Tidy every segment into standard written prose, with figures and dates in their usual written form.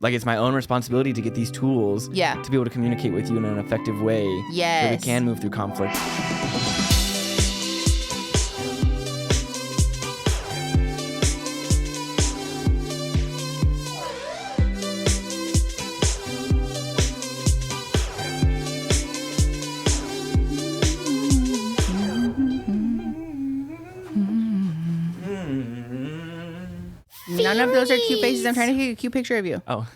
like it's my own responsibility to get these tools to be able to communicate with you in an effective way. Yes. So we can move through conflict. None of those are cute faces. I'm trying to take a cute picture of you. Oh.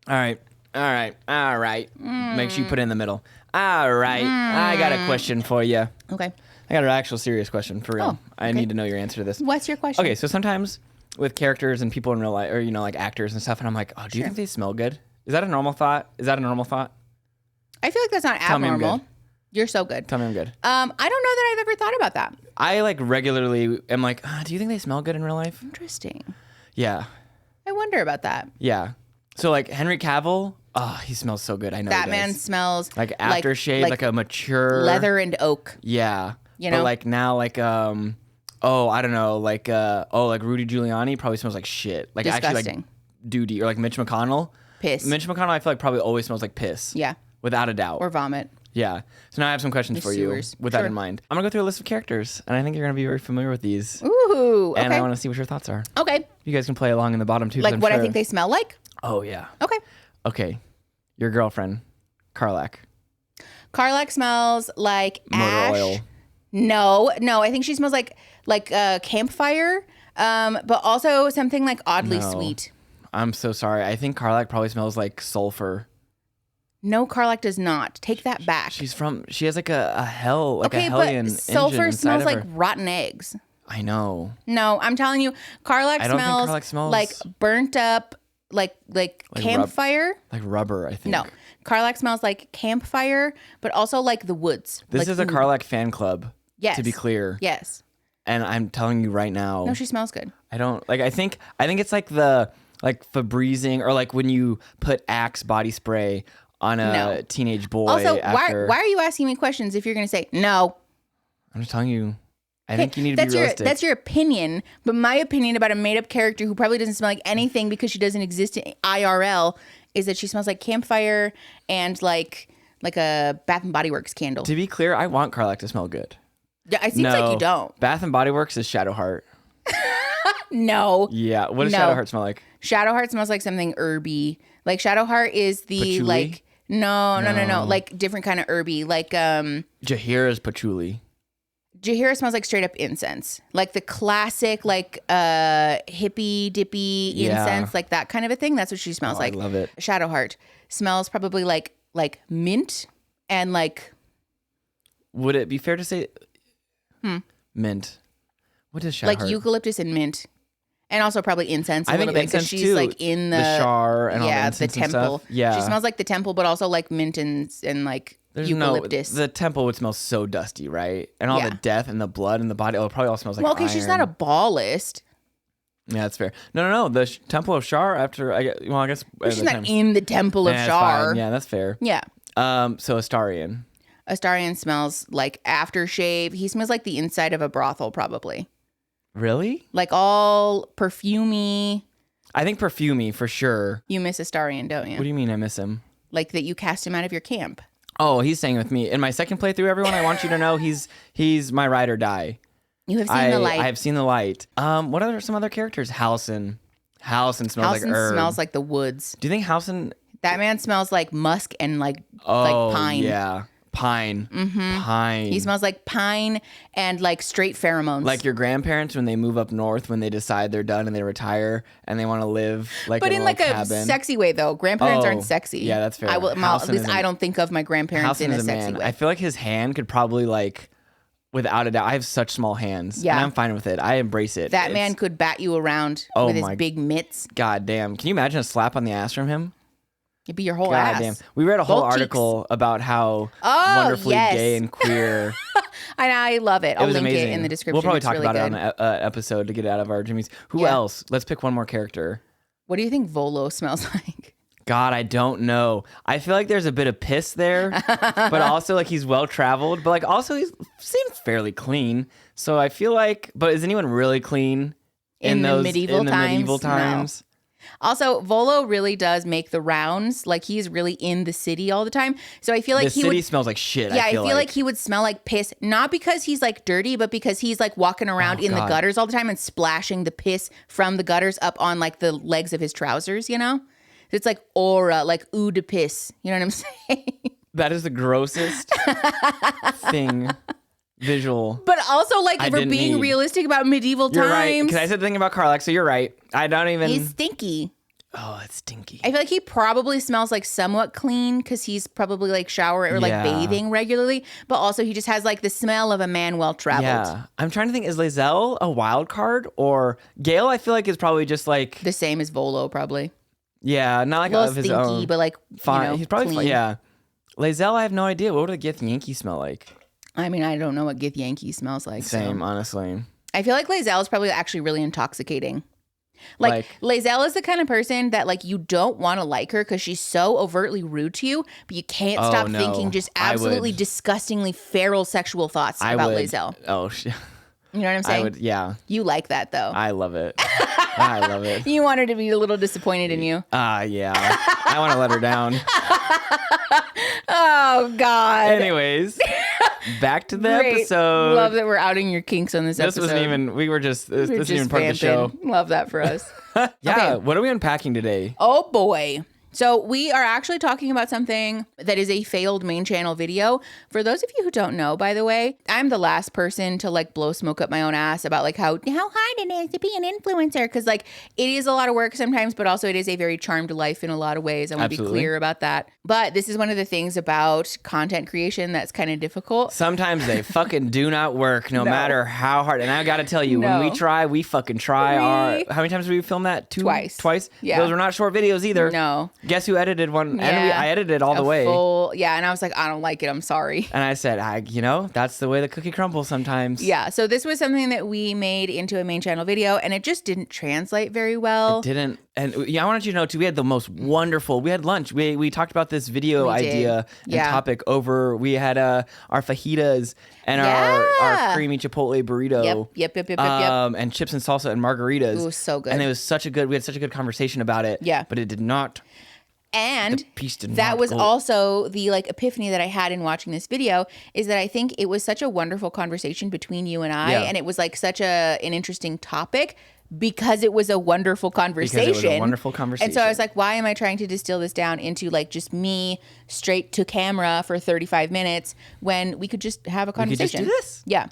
All right. Make sure you put it in the middle. All right. I got a question for you. Okay. I got an actual serious question for real. I need to know your answer to this. What's your question? Okay, so sometimes with characters and people in real life, or like actors and stuff, and I'm like, oh, do you think they smell good? Is that a normal thought? I feel like that's not abnormal. You're so good. Tell me I'm good. I don't know that I've ever thought about that. I like regularly am like, do you think they smell good in real life? Interesting. Yeah. I wonder about that. Yeah. So like Henry Cavill, he smells so good. I know that man smells like aftershave, like a mature leather and oak. Yeah. You know, but like now, like I don't know, like like Rudy Giuliani probably smells like shit. Like disgusting. Actually, like duty, or like Mitch McConnell. Piss. Mitch McConnell, I feel like probably always smells like piss. Yeah. Without a doubt. Or vomit. Yeah. So now I have some questions for sewers. you with that in mind. I'm going to go through a list of characters, and I think you're going to be very familiar with these. Ooh, okay. And I want to see what your thoughts are. Okay. You guys can play along in the bottom, too. Like what I think they smell like? Oh, yeah. Okay. Okay. Your girlfriend, Carlac. Carlac smells like motor ash. oil. No, I think she smells like campfire, but also something like oddly sweet. I'm so sorry. I think Carlac probably smells like sulfur. No, Carlac does not. Take that back. She has like a hellion but sulfur engine smells inside like of her. rotten eggs. I know. No, I'm telling you, Carlac I don't think Carlac smells like burnt up, like campfire. Like rubber, I think. No, Carlac smells like campfire, but also like the woods. This like is a Carlac fan club. Yes. To be clear. Yes. And I'm telling you right now. No, she smells good. I don't like. I think it's like the Febrezing, or like when you put Axe body spray on a teenage boy. Also, after... why are you asking me questions if you're going to say no? I'm just telling you. I think you need to be realistic. That's your opinion, but my opinion about a made-up character who probably doesn't smell like anything because she doesn't exist in IRL is that she smells like campfire and like a Bath and Body Works candle. To be clear, I want Carlac to smell good. Yeah, it seems like you don't. Bath and Body Works is Shadowheart. No. Yeah. What does Shadowheart smell like? Shadowheart smells like something herby. Like Shadowheart is the patchouli? like no. Like different kind of herby. Like Jahira's patchouli. Jahira smells like straight up incense. Like the classic like hippy dippy incense, like that kind of a thing. That's what she smells like. I love it. Shadowheart smells probably like mint and like. Would it be fair to say mint? What is Shadowheart? Like eucalyptus and mint. And also probably incense a little bit because she's too. like in the Shar and all the incense the temple. And stuff. Yeah, she smells like the temple, but also like mint and like eucalyptus. The temple would smell so dusty, right? And all the death and the blood in the body. Oh, it probably all smells like okay, iron. She's not a ballist. Yeah, that's fair. No. The temple of Shar after I guess she's not in the temple of Shar. Yeah, that's fair. Yeah. So Astarion. Astarion smells like aftershave. He smells like the inside of a brothel, probably. Really? Like all perfumey. I think perfumey for sure. You miss Astarion, don't you? What do you mean I miss him? Like that you cast him out of your camp. Oh, he's staying with me. In my second playthrough, everyone, I want you to know he's my ride or die. You have seen the light. I have seen the light. What are some other characters? Halcyon. Halcyon smells like herb. Smells like the woods. Do you think Halcyon... That man smells like musk and like pine. Yeah. Pine. Mm-hmm. Pine. He smells like pine and like straight pheromones. Like your grandparents when they move up north, when they decide they're done and they retire and they want to live like but in like cabin. A sexy way though. Grandparents aren't sexy. Yeah, that's fair. At least I don't think of my grandparents in a sexy way. I feel like his hand could probably like, without a doubt, I have such small hands. Yeah. And I'm fine with it. I embrace it. That man could bat you around with his big mitts. God damn. Can you imagine a slap on the ass from him? It'd be your whole ass. Damn. We read a whole Both article cheeks. about how wonderfully gay and queer. And I love it. I'll was link amazing. it in the description. We'll probably it's talk really about good. it on an episode to get it out of our jimmies. Who else? Let's pick one more character. What do you think Volo smells like? God, I don't know. I feel like there's a bit of piss there, but also like he's well traveled, but like also he seems fairly clean. So I feel like, but is anyone really clean in the those medieval medieval times? No. Also, Volo really does make the rounds. Like, he's really in the city all the time. So I feel like the city smells like shit. Yeah, I feel like he would smell like piss, not because he's like dirty, but because he's like walking around in the gutters all the time and splashing the piss from the gutters up on like the legs of his trousers, you know? It's like aura, like eau de piss. You know what I'm saying? That is the grossest thing. Visual. But also, like, if we're being realistic about medieval times. You're right. Because I said the thing about Carlac, so you're right. I don't even. He's stinky. Oh, it's stinky. I feel like he probably smells like somewhat clean because he's probably like showering or like bathing regularly. But also, he just has like the smell of a man well traveled. Yeah. I'm trying to think, is Lae'zel a wild card? Or Gale, I feel like, is probably just like. The same as Volo, probably. Yeah. Not like of his stinky, own. but like. Fine. You know, he's probably clean. Yeah. Lae'zel, I have no idea. What would a Gith Yankee smell like? I mean, I don't know what Gith Yankee smells like. Same, honestly. I feel like Lae'zel is probably actually really intoxicating. Like Lae'zel is the kind of person that like you don't want to like her because she's so overtly rude to you, but you can't stop thinking just absolutely disgustingly feral sexual thoughts about Lae'zel. Oh, shit. You know what I'm saying? I would, yeah. You like that though. I love it. I love it. You want her to be a little disappointed in you. Yeah. I want to let her down. Oh, God. Anyways, back to the episode. Love that we're outing your kinks on this episode. This wasn't even, we were just, this isn't even part of the show. Love that for us. Yeah, what are we unpacking today? Oh, boy. So we are actually talking about something that is a failed main channel video. For those of you who don't know, by the way, I'm the last person to like blow smoke up my own ass about like how hard it is to be an influencer. Because like it is a lot of work sometimes, but also it is a very charmed life in a lot of ways. I want to be clear about that. But this is one of the things about content creation that's kind of difficult. Sometimes they fucking do not work no matter how hard. And I got to tell you, when we try, we fucking try. How many times did we film that? Twice? Yeah. Those were not short videos either. No. Guess who edited one? Yeah. And I edited it all the way. And I was like, I don't like it. I'm sorry. And I said, that's the way the cookie crumbles sometimes. Yeah. So this was something that we made into a main channel video, and it just didn't translate very well. It didn't. And I wanted you to know too, we had the most wonderful. We had lunch. We talked about this video idea and topic over. We had our fajitas and our creamy chipotle burrito. Yep. And chips and salsa and margaritas. It was so good. And it was we had such a good conversation about it. Yeah. But it did not. And that was also the like epiphany that I had in watching this video, is that I think it was such a wonderful conversation between you and I, and it was like such an interesting topic because it was a wonderful conversation. And so I was like, why am I trying to distill this down into like just me straight to camera for 35 minutes when we could just have a conversation? We could just do this. Yeah.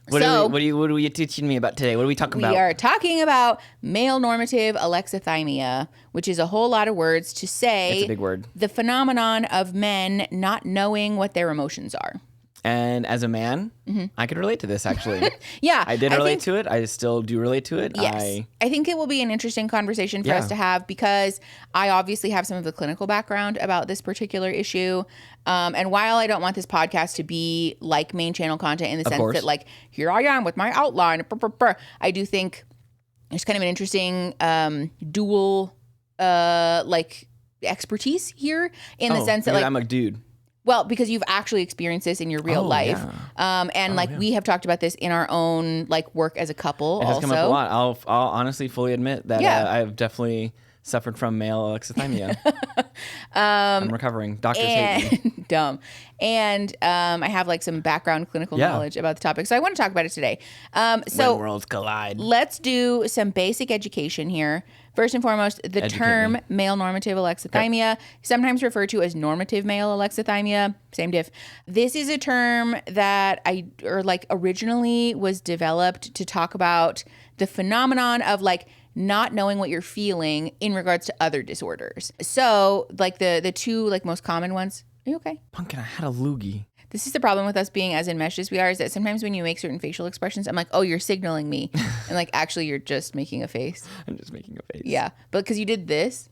What are you teaching me about today? What are we talking about? We are talking about male normative alexithymia, which is a whole lot of words to say. It's a big word. The phenomenon of men not knowing what their emotions are. And as a man, I could relate to this, actually. Yeah. I did relate to it. I still do relate to it. Yes. I think it will be an interesting conversation for us to have because I obviously have some of the clinical background about this particular issue. And while I don't want this podcast to be like main channel content in the sense that like, here I am with my outline, I do think there's kind of an interesting dual like expertise here in the sense that like I'm a dude. Well, because you've actually experienced this in your real life. Yeah. We have talked about this in our own like work as a couple it has come up a lot. I'll honestly fully admit that I've definitely suffered from male alexithymia. I'm recovering. Doctors hate me. Dumb. And I have like some background clinical knowledge about the topic. So I want to talk about it today. When worlds collide. Let's do some basic education here. First and foremost, the term male normative alexithymia, sometimes referred to as normative male alexithymia, same diff. This is a term that originally was developed to talk about the phenomenon of like not knowing what you're feeling in regards to other disorders. So like the two like most common ones. Are you okay? Pumpkin, I had a loogie. This is the problem with us being as enmeshed as we are, is that sometimes when you make certain facial expressions, I'm like, oh, you're signaling me. And like, actually, you're just making a face. I'm just making a face. Yeah. But because you did this.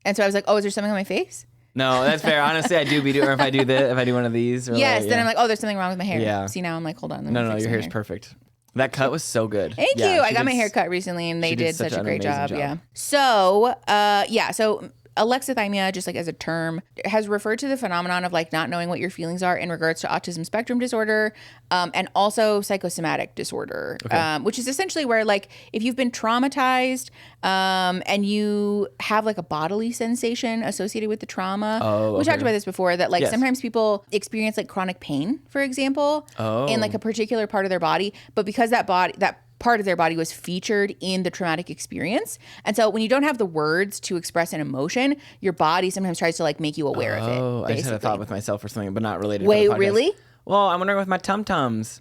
And so I was like, oh, is there something on my face? No, that's fair. Honestly, I do be doing, or if I do this, if I do one of these. Or yes, then I'm like, oh, there's something wrong with my hair. Yeah. See, now I'm like, hold on. No, your hair's perfect. That cut was so good. Thank you. I got my hair cut recently and they did such a great job. Yeah. So, so alexithymia, just like as a term, has referred to the phenomenon of like not knowing what your feelings are in regards to autism spectrum disorder, and also psychosomatic disorder, which is essentially where like if you've been traumatized and you have like a bodily sensation associated with the trauma. We talked about this before, that like sometimes people experience like chronic pain, for example, in like a particular part of their body, but because that part of their body was featured in the traumatic experience. And so when you don't have the words to express an emotion, your body sometimes tries to like make you aware of it. Oh, I just had a thought with myself or something, but not related Wait, to the podcast. really? Well, I'm wondering with my tum-tums.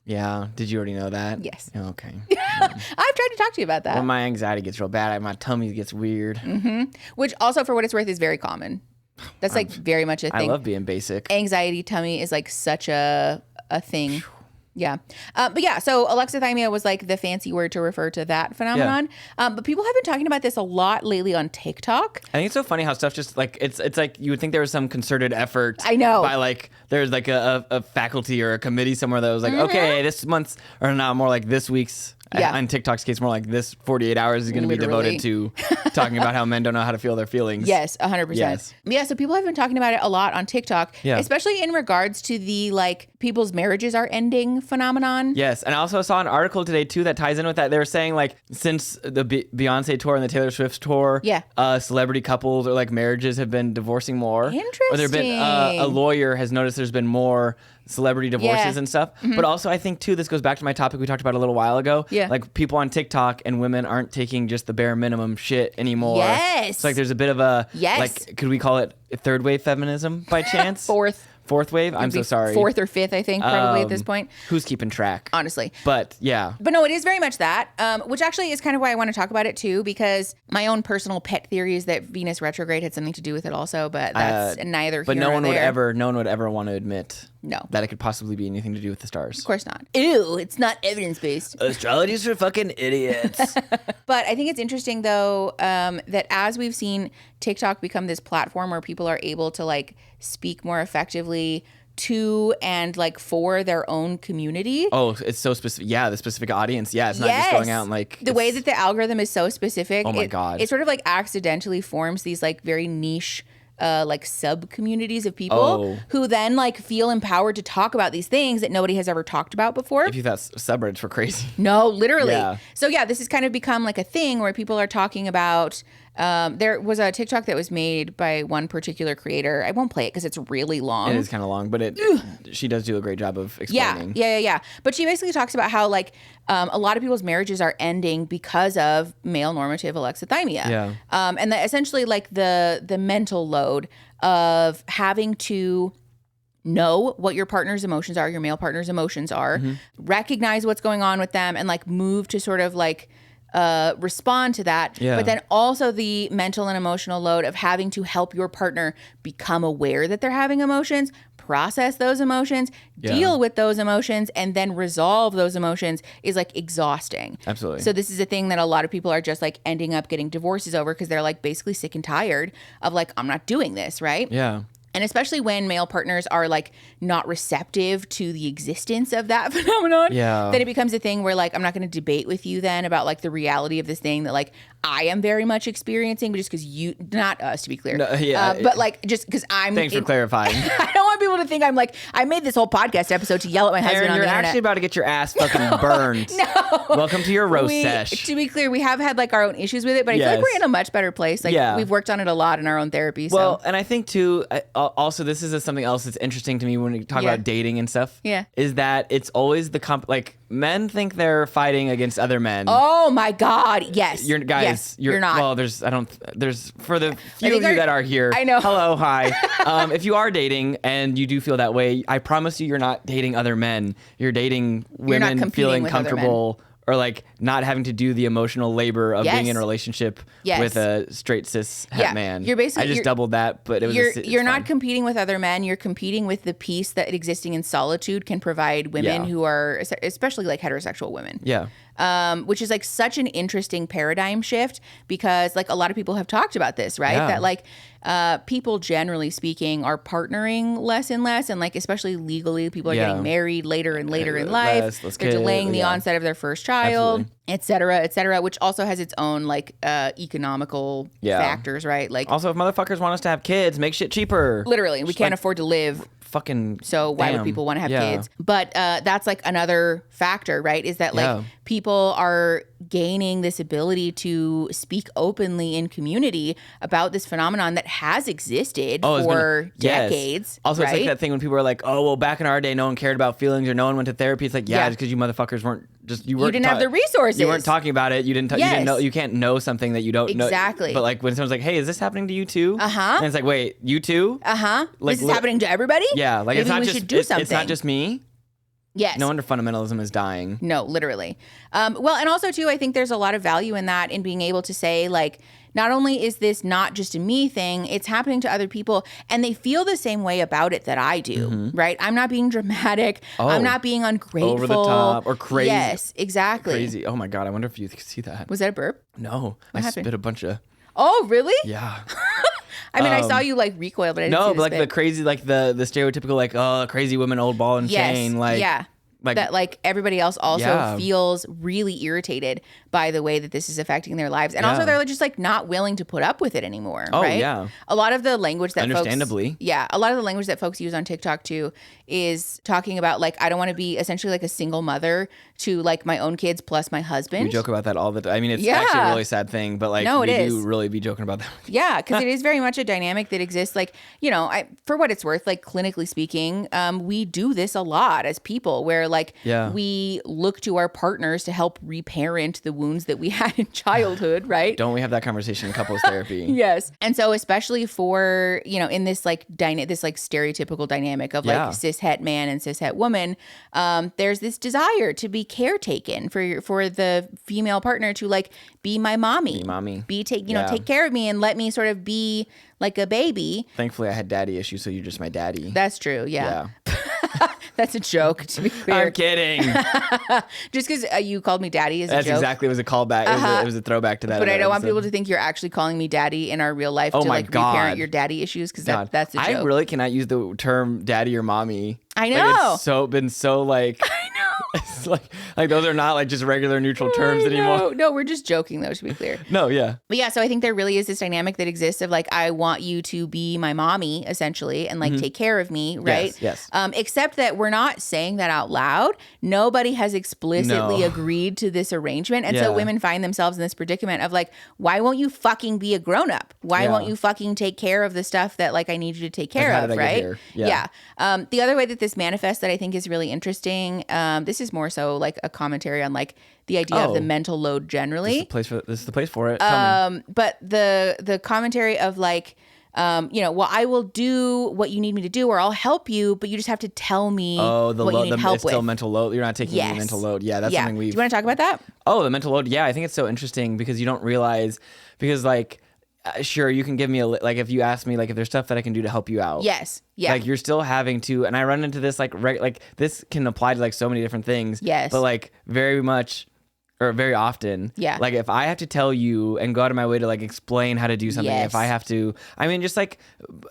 Yeah. Did you already know that? Yes. Okay. I've tried to talk to you about that. When my anxiety gets real bad, my tummy gets weird. Which also, for what it's worth, is very common. That's like very much a thing. I love being basic. Anxiety tummy is like such a thing. Yeah. But yeah, so alexithymia was like the fancy word to refer to that phenomenon. But people have been talking about this a lot lately on TikTok. I think it's so funny how stuff just like, it's like you would think there was some concerted effort. I know. By like, there's like a faculty or a committee somewhere that was like, okay, this month's, or not, more like this week's, on TikTok's case, more like this 48 hours is going to be devoted to talking about how men don't know how to feel their feelings. Yes, 100%. Yes. Yeah, so people have been talking about it a lot on TikTok, especially in regards to the like people's marriages are ending phenomenon. Yes, and I also saw an article today too that ties in with that. They were saying like since the Beyonce tour and the Taylor Swift tour, celebrity couples or like marriages have been divorcing more. Interesting. Or there've been a lawyer has noticed there's been more celebrity divorces and stuff. But also I think too, this goes back to my topic we talked about a little while ago. Like people on TikTok and women aren't taking just the bare minimum shit anymore. Yes. So like there's a bit of a like, could we call it third wave feminism by chance? Fourth wave? I'm so sorry. Fourth or fifth, I think, probably at this point. Who's keeping track? Honestly. But yeah. But no, it is very much that, which actually is kind of why I want to talk about it too, because my own personal pet theory is that Venus retrograde had something to do with it also, but that's neither here nor there. But no one would ever want to admit No. that it could possibly be anything to do with the stars. Of course not. Ew, it's not evidence-based. Astrology's for fucking idiots. But I think it's interesting, though, that as we've seen TikTok become this platform where people are able to, like, speak more effectively to and, like, for their own community. Oh, it's so specific. Yeah, the specific audience. Yeah, it's not just going out and, like... The way that the algorithm is so specific. Oh, my God. It sort of, like, accidentally forms these, like, very niche... like sub communities of people who then like feel empowered to talk about these things that nobody has ever talked about before. If you thought subreddits were crazy. No, literally. Yeah. So yeah, this has kind of become like a thing where people are talking about. There was a TikTok that was made by one particular creator. I won't play it because it's really long. It is kind of long, but she does do a great job of explaining. Yeah. But she basically talks about how like a lot of people's marriages are ending because of male normative alexithymia. Yeah. And essentially like the mental load of having to know what your partner's emotions are, your male partner's emotions are, recognize what's going on with them, and like move to sort of like respond to that, but then also the mental and emotional load of having to help your partner become aware that they're having emotions, process those emotions, deal with those emotions, and then resolve those emotions is like exhausting. Absolutely. So this is a thing that a lot of people are just like ending up getting divorces over because they're like basically sick and tired of like, I'm not doing this, right? Yeah. And especially when male partners are like not receptive to the existence of that phenomenon, then it becomes a thing where like, I'm not going to debate with you then about like the reality of this thing that like I am very much experiencing, but just because you, not us to be clear, but like just because I'm. Thanks for clarifying. I don't want people to think I'm like, I made this whole podcast episode to yell at my husband on the internet. You're actually about to get your ass fucking burned. No. Welcome to your roast sesh. To be clear, we have had like our own issues with it, but I feel like we're in a much better place. Like we've worked on it a lot in our own therapy. So. Well, and I think too, also this is something else that's interesting to me when we talk about dating and stuff. Yeah. Is that it's always the like men think they're fighting against other men. Oh my God. Yes. You're guys. Yes, you're not. Well, there's for the few of you that are here. I know. Hello, hi. If you are dating and you do feel that way, I promise you're not dating other men. You're dating women feeling comfortable or like not having to do the emotional labor of being in a relationship with a straight cis het man. You're basically, I just doubled that, but it was you're not competing with other men. You're competing with the peace that existing in solitude can provide women who are, especially like heterosexual women. Yeah. Which is like such an interesting paradigm shift because like a lot of people have talked about this, right? That like people generally speaking are partnering less and less, and like especially legally, people are getting married later and later in life. They're delaying the onset of their first child. et cetera, which also has its own like economical factors, right? Like, also, if motherfuckers want us to have kids, make shit cheaper. Literally, we can't afford to live. Fucking so why would people want to have kids? But that's like another factor, right? Is that like people are gaining this ability to speak openly in community about this phenomenon that has existed for decades. Also, right? It's like that thing when people are like, oh, well, back in our day, no one cared about feelings or no one went to therapy. It's like, just because you motherfuckers weren't just, you didn't have the resources. You weren't talking about it. You didn't know. You can't know something that you don't know. Exactly. But like when someone's like, hey, is this happening to you too? Uh-huh. And it's like, wait, you too? Uh-huh. Like, this is happening to everybody? Yeah. Like, maybe it's not we just, should do something. It's not just me. Yes. No wonder fundamentalism is dying. No, literally. Well, and also too, I think there's a lot of value in that, in being able to say like, not only is this not just a me thing, it's happening to other people and they feel the same way about it that I do, right? I'm not being dramatic. I'm not being ungrateful. Over the top or crazy. Yes, exactly. Crazy. Oh my God. I wonder if you could see that. Was that a burp? No. I spit a bunch of. Oh, really? Yeah. I mean, I saw you like recoil, but I didn't see but like the crazy, like the stereotypical, like, oh, crazy woman, old ball and chain. Like, like, that like everybody else also feels really irritated by the way that this is affecting their lives. And also they're just like not willing to put up with it anymore. Oh, right? yeah. A lot of the language that understandably. A lot of the language that folks use on TikTok too is talking about like, I don't want to be essentially like a single mother to like my own kids plus my husband. We joke about that all the time. I mean, it's actually a really sad thing, but like we do really be joking about that. Yeah, because it is very much a dynamic that exists. Like, you know, for what it's worth, like clinically speaking, we do this a lot as people where like we look to our partners to help reparent the wounds that we had in childhood, right? Don't we have that conversation in couples therapy? Yes. And so especially for, you know, in this like this like stereotypical dynamic of like cis het man and cis het woman, there's this desire to be caretaken for the female partner to like be my mommy. Take care of me and let me sort of be like a baby. Thankfully I had daddy issues, so you're just my daddy. That's true. Yeah. That's a joke, to be clear. I'm kidding. Just because you called me daddy is a joke. That's exactly, it was a callback. It was a throwback to that. But I don't want people to think you're actually calling me daddy in our real life to like reparent your daddy issues, because that's a joke. I really cannot use the term daddy or mommy. I know. Like, it's been so like. I know. It's like those are not like just regular neutral terms anymore. No, we're just joking though, to be clear. No, yeah. But yeah, so I think there really is this dynamic that exists of like, I want you to be my mommy essentially and like take care of me, right? Yes. Except that we're not saying that out loud. Nobody has explicitly agreed to this arrangement. And so women find themselves in this predicament of like, why won't you fucking be a grown up? Why won't you fucking take care of the stuff that like I need you to take care of, right? Yeah. The other way that this manifests that I think is really interesting, this is more so like a commentary on like the idea of the mental load generally. This is the place for it. Tell me. But the commentary of like, well, I will do what you need me to do, or I'll help you, but you just have to tell me what you need help it's with. still mental load. You're not taking the mental load. Yeah, that's something we. Do you want to talk about that? Oh, the mental load. Yeah, I think it's so interesting because you don't realize, because like, sure, you can give me like if you ask me like if there's stuff that I can do to help you out. Yes. Yeah. Like you're still having to, and I run into this like this can apply to like so many different things. Yes. But like very much. Or very often. Yeah. Like if I have to tell you and go out of my way to like explain how to do something, if I have to, I mean, just like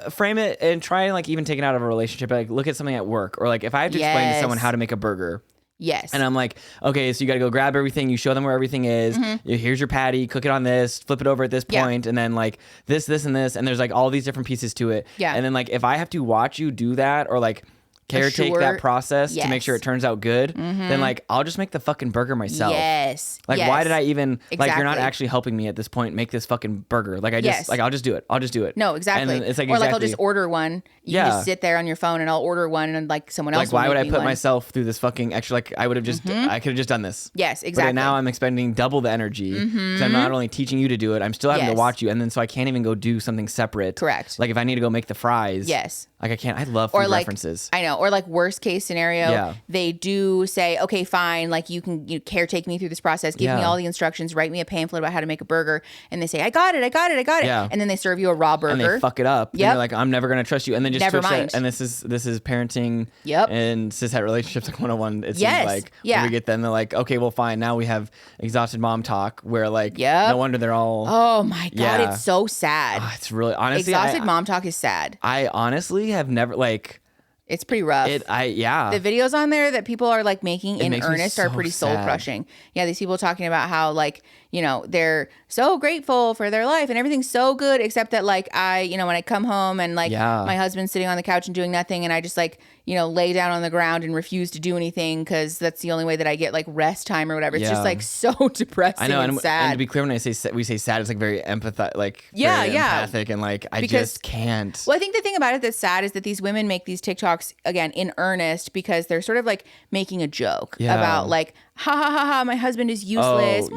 frame it and try and like even take it out of a relationship. Like look at something at work, or like if I have to explain to someone how to make a burger. Yes. And I'm like, okay, so you got to go grab everything. You show them where everything is. Here's your patty. Cook it on this. Flip it over at this point, and then like this, and this. And there's like all these different pieces to it. Yeah. And then like if I have to watch you do that, or like caretake that process to make sure it turns out good, then like I'll just make the fucking burger myself. Yes. Like why did I even like you're not actually helping me at this point make this fucking burger. Like I just like I'll just do it. No, exactly. And then it's like or like I'll just order one. You can just sit there on your phone and I'll order one and like someone else. Like why would I put myself through this fucking extra? Like I would have just I could have just done this. Yes, exactly. But now I'm expending double the energy because I'm not only teaching you to do it, I'm still having to watch you, and then so I can't even go do something separate. Correct. Like if I need to go make the fries. Yes. Like I can't. I love food references. I know. Or like worst case scenario, they do say, okay, fine. Like you can caretake me through this process. Give me all the instructions. Write me a pamphlet about how to make a burger. And they say, I got it. Yeah. And then they serve you a raw burger. And they fuck it up. Yep. And you're like, I'm never gonna trust you. And then just never twist mind. it. And this is parenting. Yep. And cishet relationships like 101. It seems like when we get them, they're like, okay, well, fine. Now we have exhausted mom talk where like no wonder they're all. Oh my god, it's so sad. It's really honestly exhausted mom talk is sad. I honestly have never like. It's pretty rough. The videos on there that people are like making in earnest are pretty soul crushing. Yeah, these people talking about how like, you know, they're so grateful for their life and everything's so good, except that like when I come home and like my husband's sitting on the couch and doing nothing, and I just like, you know, lay down on the ground and refuse to do anything because that's the only way that I get like rest time or whatever. It's just like so depressing. I know, and sad. And to be clear, when we say sad, it's like very empathic, and like I just can't. Well, I think the thing about it that's sad is that these women make these TikToks again in earnest because they're sort of like making a joke about like, ha ha ha ha, my husband is useless.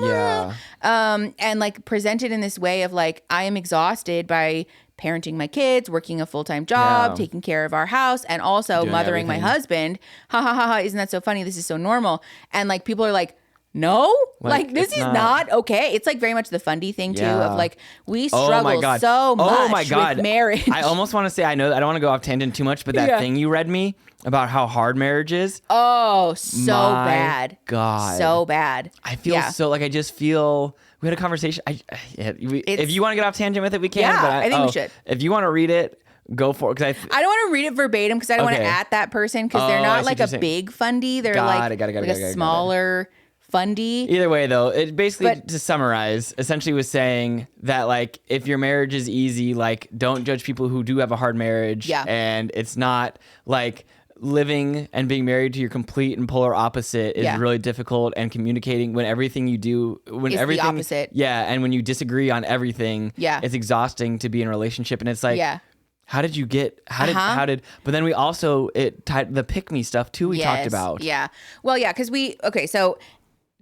And like presented in this way of like, I am exhausted by parenting my kids, working a full-time job, taking care of our house, and also doing mothering my husband. Ha ha ha ha, isn't that so funny? This is so normal. And like people are like, no, like this is not okay. It's like very much the Fundy thing too of like we struggle so much with marriage. I almost want to say, I don't want to go off tangent too much, but that thing you read me about how hard marriage is. Oh, so bad. God. So bad. I feel so like, I just feel, we had a conversation. If you want to get off tangent with it, we can. Yeah, but I think we should. If you want to read it, go for it. I don't want to read it verbatim because I don't want to at that person because they're not like a big Fundy. They're like a smaller Fundy. Either way, though, it basically, to summarize, essentially was saying that like if your marriage is easy, like don't judge people who do have a hard marriage. Yeah. And it's not like living and being married to your complete and polar opposite is really difficult, and communicating when everything you do, when is everything, the opposite. Yeah. And when you disagree on everything, it's exhausting to be in a relationship. And it's like, how did you get, but then we also, it tied the pick me stuff too, we talked about. Yeah. Well, yeah. Cause so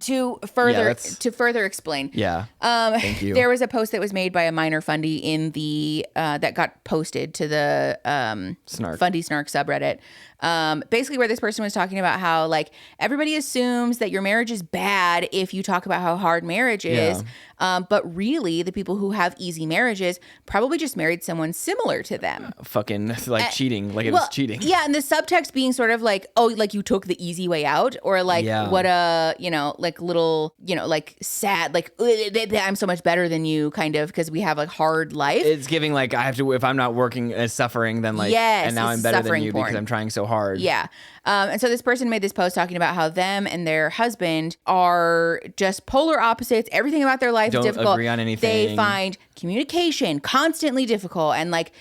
to further explain. Yeah. Thank you. There was a post that was made by a minor Fundy in the, that got posted to the, Fundy Snark subreddit. Basically where this person was talking about how like everybody assumes that your marriage is bad if you talk about how hard marriage is. But really the people who have easy marriages probably just married someone similar to them. Fucking like cheating, like it was cheating. Yeah. And the subtext being sort of like, oh, like you took the easy way out, or like what a, you know, like little, you know, like sad, like I'm so much better than you kind of, because we have a hard life. It's giving like I have to, if I'm not working as suffering, then like, and now I'm better than you because I'm trying so hard. Yeah. And so this person made this post talking about how them and their husband are just polar opposites. Everything about their life is difficult. Don't agree on anything. They find communication constantly difficult, and like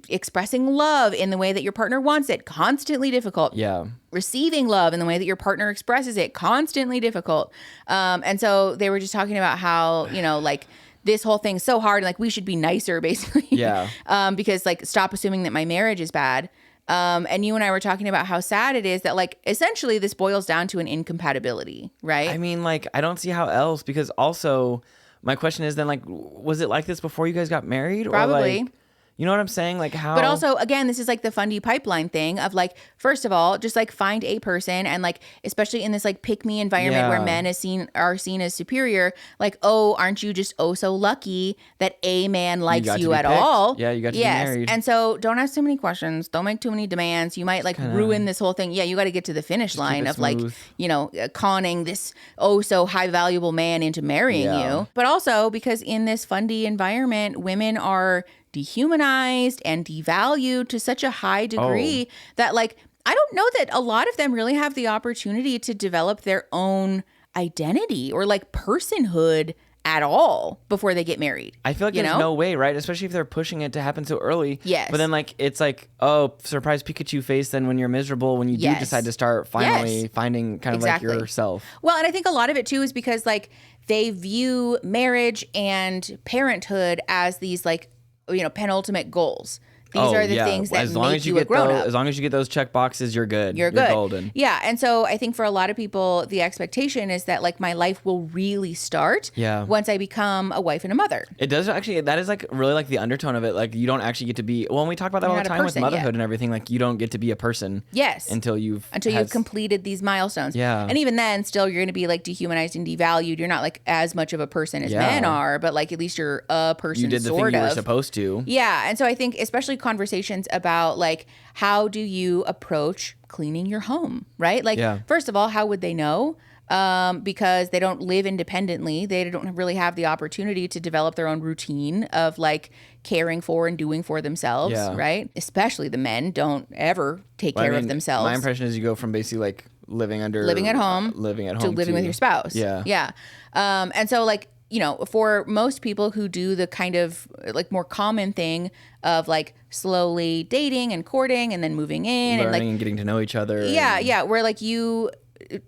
expressing love in the way that your partner wants it, constantly difficult. Yeah. Receiving love in the way that your partner expresses it, constantly difficult. And so they were just talking about how, you know, like this whole thing's so hard, and like we should be nicer, basically. Yeah. Because like stop assuming that my marriage is bad. And you and I were talking about how sad it is that like essentially this boils down to an incompatibility, right? I mean, like I don't see how else, because also my question is then like, was it like this before you guys got married? Probably. Or like, you know what I'm saying? Like how? But also, again, this is like the Fundy pipeline thing of like, first of all, just like find a person, and like, especially in this like pick me environment where men are seen as superior, like, oh, aren't you just so lucky that a man likes you at all? Yeah, you got to be married. And so don't ask too many questions. Don't make too many demands. You might like ruin this whole thing. Yeah, you got to get to the finish line of like, you know, conning this so high valuable man into marrying you. But also because in this Fundy environment, women are dehumanized and devalued to such a high degree that like I don't know that a lot of them really have the opportunity to develop their own identity or like personhood at all before they get married. I feel like there's no way, right? Especially if they're pushing it to happen so early. Yes. But then like it's like, oh, surprise Pikachu face then when you're miserable, when you do decide to start finally finding kind of like yourself. Well, and I think a lot of it too is because like they view marriage and parenthood as these like, you know, penultimate goals. These are the things that make you a grown-up. As long as you get those check boxes, you're good. You're good. Golden. Yeah. And so I think for a lot of people, the expectation is that like my life will really start once I become a wife and a mother. It does actually, that is like really like the undertone of it. Like you don't actually get to be, well, and we talk about that all the time with motherhood and everything. Like you don't get to be a person. Yes. Until you've completed these milestones. Yeah. And even then still you're going to be like dehumanized and devalued. You're not like as much of a person as men are, but like at least you're a person. You did the thing you were supposed to. Yeah. And so I think especially conversations about like how do you approach cleaning your home, right? Like first of all, how would they know? because they don't live independently. They don't really have the opportunity to develop their own routine of like caring for and doing for themselves, right? Especially the men don't ever take care of themselves. My impression is you go from basically like living at home to living with your spouse. Yeah. And so like, you know, for most people who do the kind of like more common thing of like slowly dating and courting and then moving in learning and like and getting to know each other. Yeah. Where like you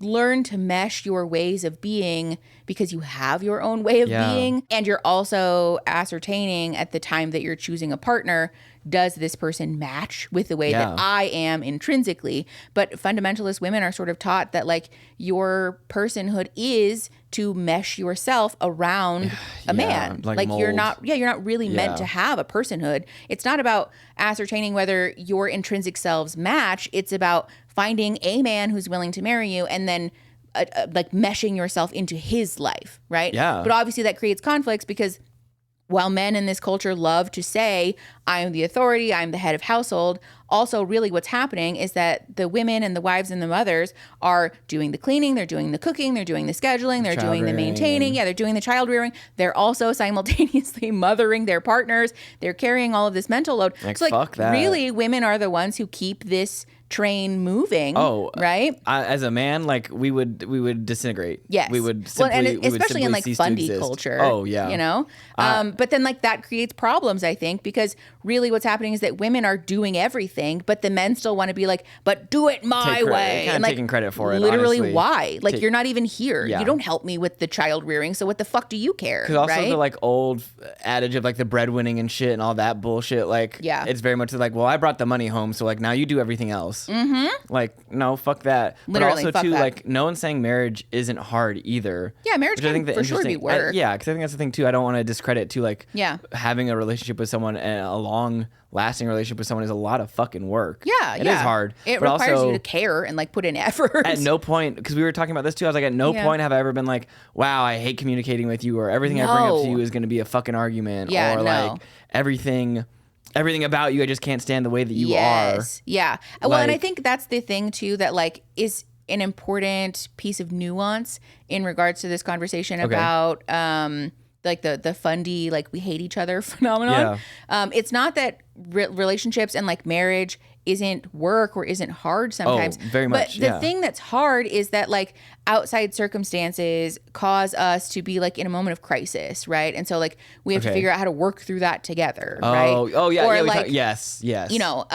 learn to mesh your ways of being because you have your own way of being. And you're also ascertaining at the time that you're choosing a partner, does this person match with the way that I am intrinsically? But fundamentalist women are sort of taught that like your personhood is to mesh yourself around a man. Like you're not really meant to have a personhood. It's not about ascertaining whether your intrinsic selves match. It's about finding a man who's willing to marry you and then like meshing yourself into his life, right? Yeah. But obviously that creates conflicts because while men in this culture love to say, I'm the authority, I'm the head of household, also really what's happening is that the women and the wives and the mothers are doing the cleaning, they're doing the cooking, they're doing the scheduling, they're doing the maintaining, they're doing the child rearing. They're also simultaneously mothering their partners. They're carrying all of this mental load. So like really women are the ones who keep this train moving. Right? As a man, like we would disintegrate. Yes. We would simply, especially in like fundy culture. You know? But then like that creates problems, I think, because really what's happening is that women are doing everything, but the men still want to be like, but do it my way. And like taking credit for it. Literally, honestly. Why? Like you're not even here. You don't help me with the child rearing. So what the fuck do you care? Because also the like old adage of like the breadwinning and shit and all that bullshit. Like it's very much like, well, I brought the money home, so like now you do everything else. Like no, fuck that. Literally, but also too, like no one's saying marriage isn't hard either. Yeah, marriage can for sure be work. Because I think that's the thing too. I don't want to discredit too. Like having a relationship with someone and a long-lasting relationship with someone is a lot of fucking work. It is hard. It requires you to care and like put in effort. At no point, because we were talking about this too. I was like, at no point have I ever been like, wow, I hate communicating with you, or everything I bring up to you is going to be a fucking argument, or like everything about you, I just can't stand the way that you are. Yeah. Well, and I think that's the thing too that like is an important piece of nuance in regards to this conversation about like the fundy, like we hate each other phenomenon. It's not that relationships and like marriage isn't work or isn't hard sometimes. Very much. But the thing that's hard is that like outside circumstances cause us to be like in a moment of crisis, right? And so like we have to figure out how to work through that together, right? Oh yeah. Or like yes. You know,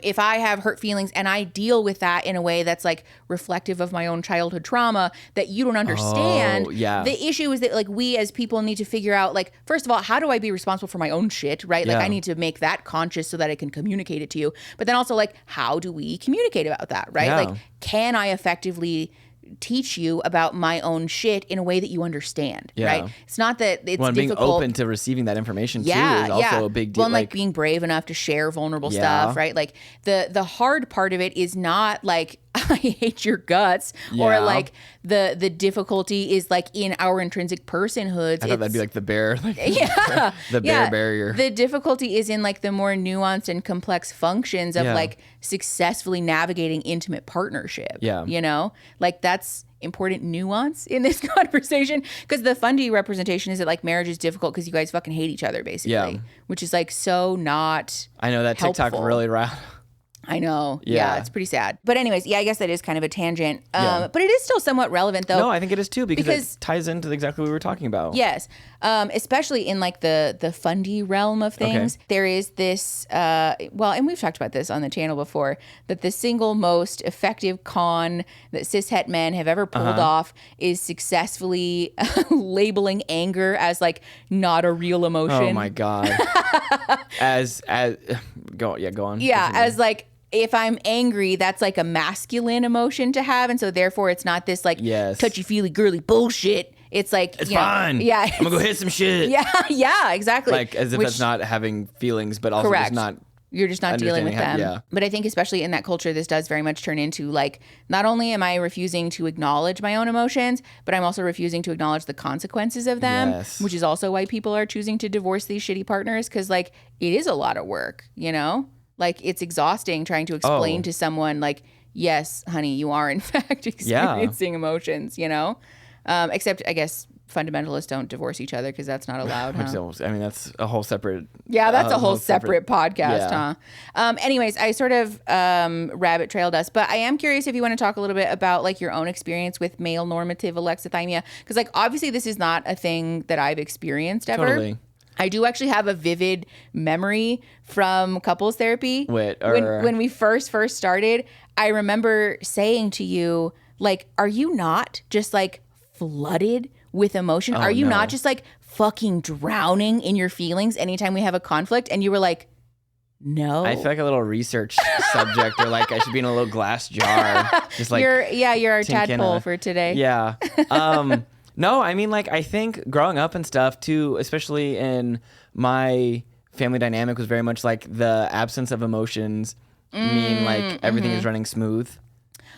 if I have hurt feelings and I deal with that in a way that's like reflective of my own childhood trauma that you don't understand. The issue is that like we as people need to figure out like, first of all, how do I be responsible for my own shit, right? Like I need to make that conscious so that I can communicate it to you. But then also like, how do we communicate about that, right? Like, can I effectively teach you about my own shit in a way that you understand, right? It's not that it's difficult. Being open to receiving that information too is also a big deal. Well, like being brave enough to share vulnerable stuff, right? Like the hard part of it is not like I hate your guts or like the difficulty is like in our intrinsic personhoods. I thought that'd be like the bear, like the bear barrier. The difficulty is in like the more nuanced and complex functions of like successfully navigating intimate partnership. You know, like that's important nuance in this conversation because the fundy representation is that like marriage is difficult because you guys fucking hate each other basically, which is like so not. I know that helpful. TikTok really riled. I know. Yeah, it's pretty sad. But anyways, I guess that is kind of a tangent. But it is still somewhat relevant though. No, I think it is too because it ties into exactly what we were talking about. Yes. Especially in like the fundy realm of things. There is this, and we've talked about this on the channel before, that the single most effective con that cishet men have ever pulled off is successfully labeling anger as like not a real emotion. Oh my God. Go on. Yeah, continue. as like, if I'm angry, that's like a masculine emotion to have. And so therefore it's not this like touchy-feely girly bullshit. It's like, it's fine. Yeah. I'm gonna go hit some shit. Yeah, exactly. Like as if that's not having feelings, but also just not. You're just not dealing with them. But I think especially in that culture, this does very much turn into like, not only am I refusing to acknowledge my own emotions, but I'm also refusing to acknowledge the consequences of them, which is also why people are choosing to divorce these shitty partners. Cause like it is a lot of work, you know? Like it's exhausting trying to explain to someone like, yes, honey, you are in fact experiencing emotions, you know? Except I guess fundamentalists don't divorce each other because that's not allowed. Huh? I mean, that's a whole separate. Yeah, that's a whole separate podcast, huh? Anyways, I sort of rabbit trailed us, but I am curious if you want to talk a little bit about like your own experience with male normative alexithymia, because like obviously this is not a thing that I've experienced ever. Totally. I do actually have a vivid memory from couples therapy. When we first started, I remember saying to you, like, are you not just like flooded with emotion? Are you not just like fucking drowning in your feelings anytime we have a conflict? And you were like, no. I feel like a little research subject, or like I should be in a little glass jar. Just like you're our tadpole for today. Yeah. No, I mean, like, I think growing up and stuff too, especially in my family dynamic, was very much like the absence of emotions mean like everything is running smooth.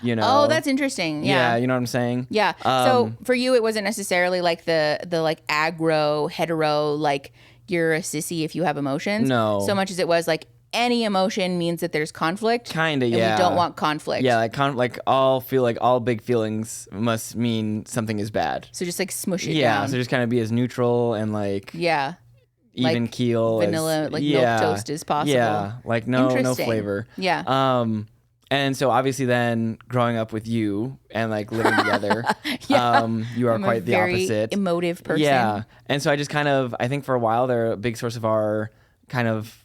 You know? Oh, that's interesting. Yeah. You know what I'm saying? Yeah. So for you, it wasn't necessarily like the like aggro, hetero, like you're a sissy if you have emotions. No. So much as it was like any emotion means that there's conflict. Kinda, and yeah. we don't want conflict. Yeah, like all big feelings must mean something is bad. So just like smush it Yeah, down. so just kind of be as neutral and like even like keel, vanilla, as, like milk toast as possible. Yeah, like no flavor. Yeah. And so obviously then growing up with you and like living together, you are quite the opposite. Emotive person. Yeah. And so I just kind of, I think for a while they're a big source of our kind of,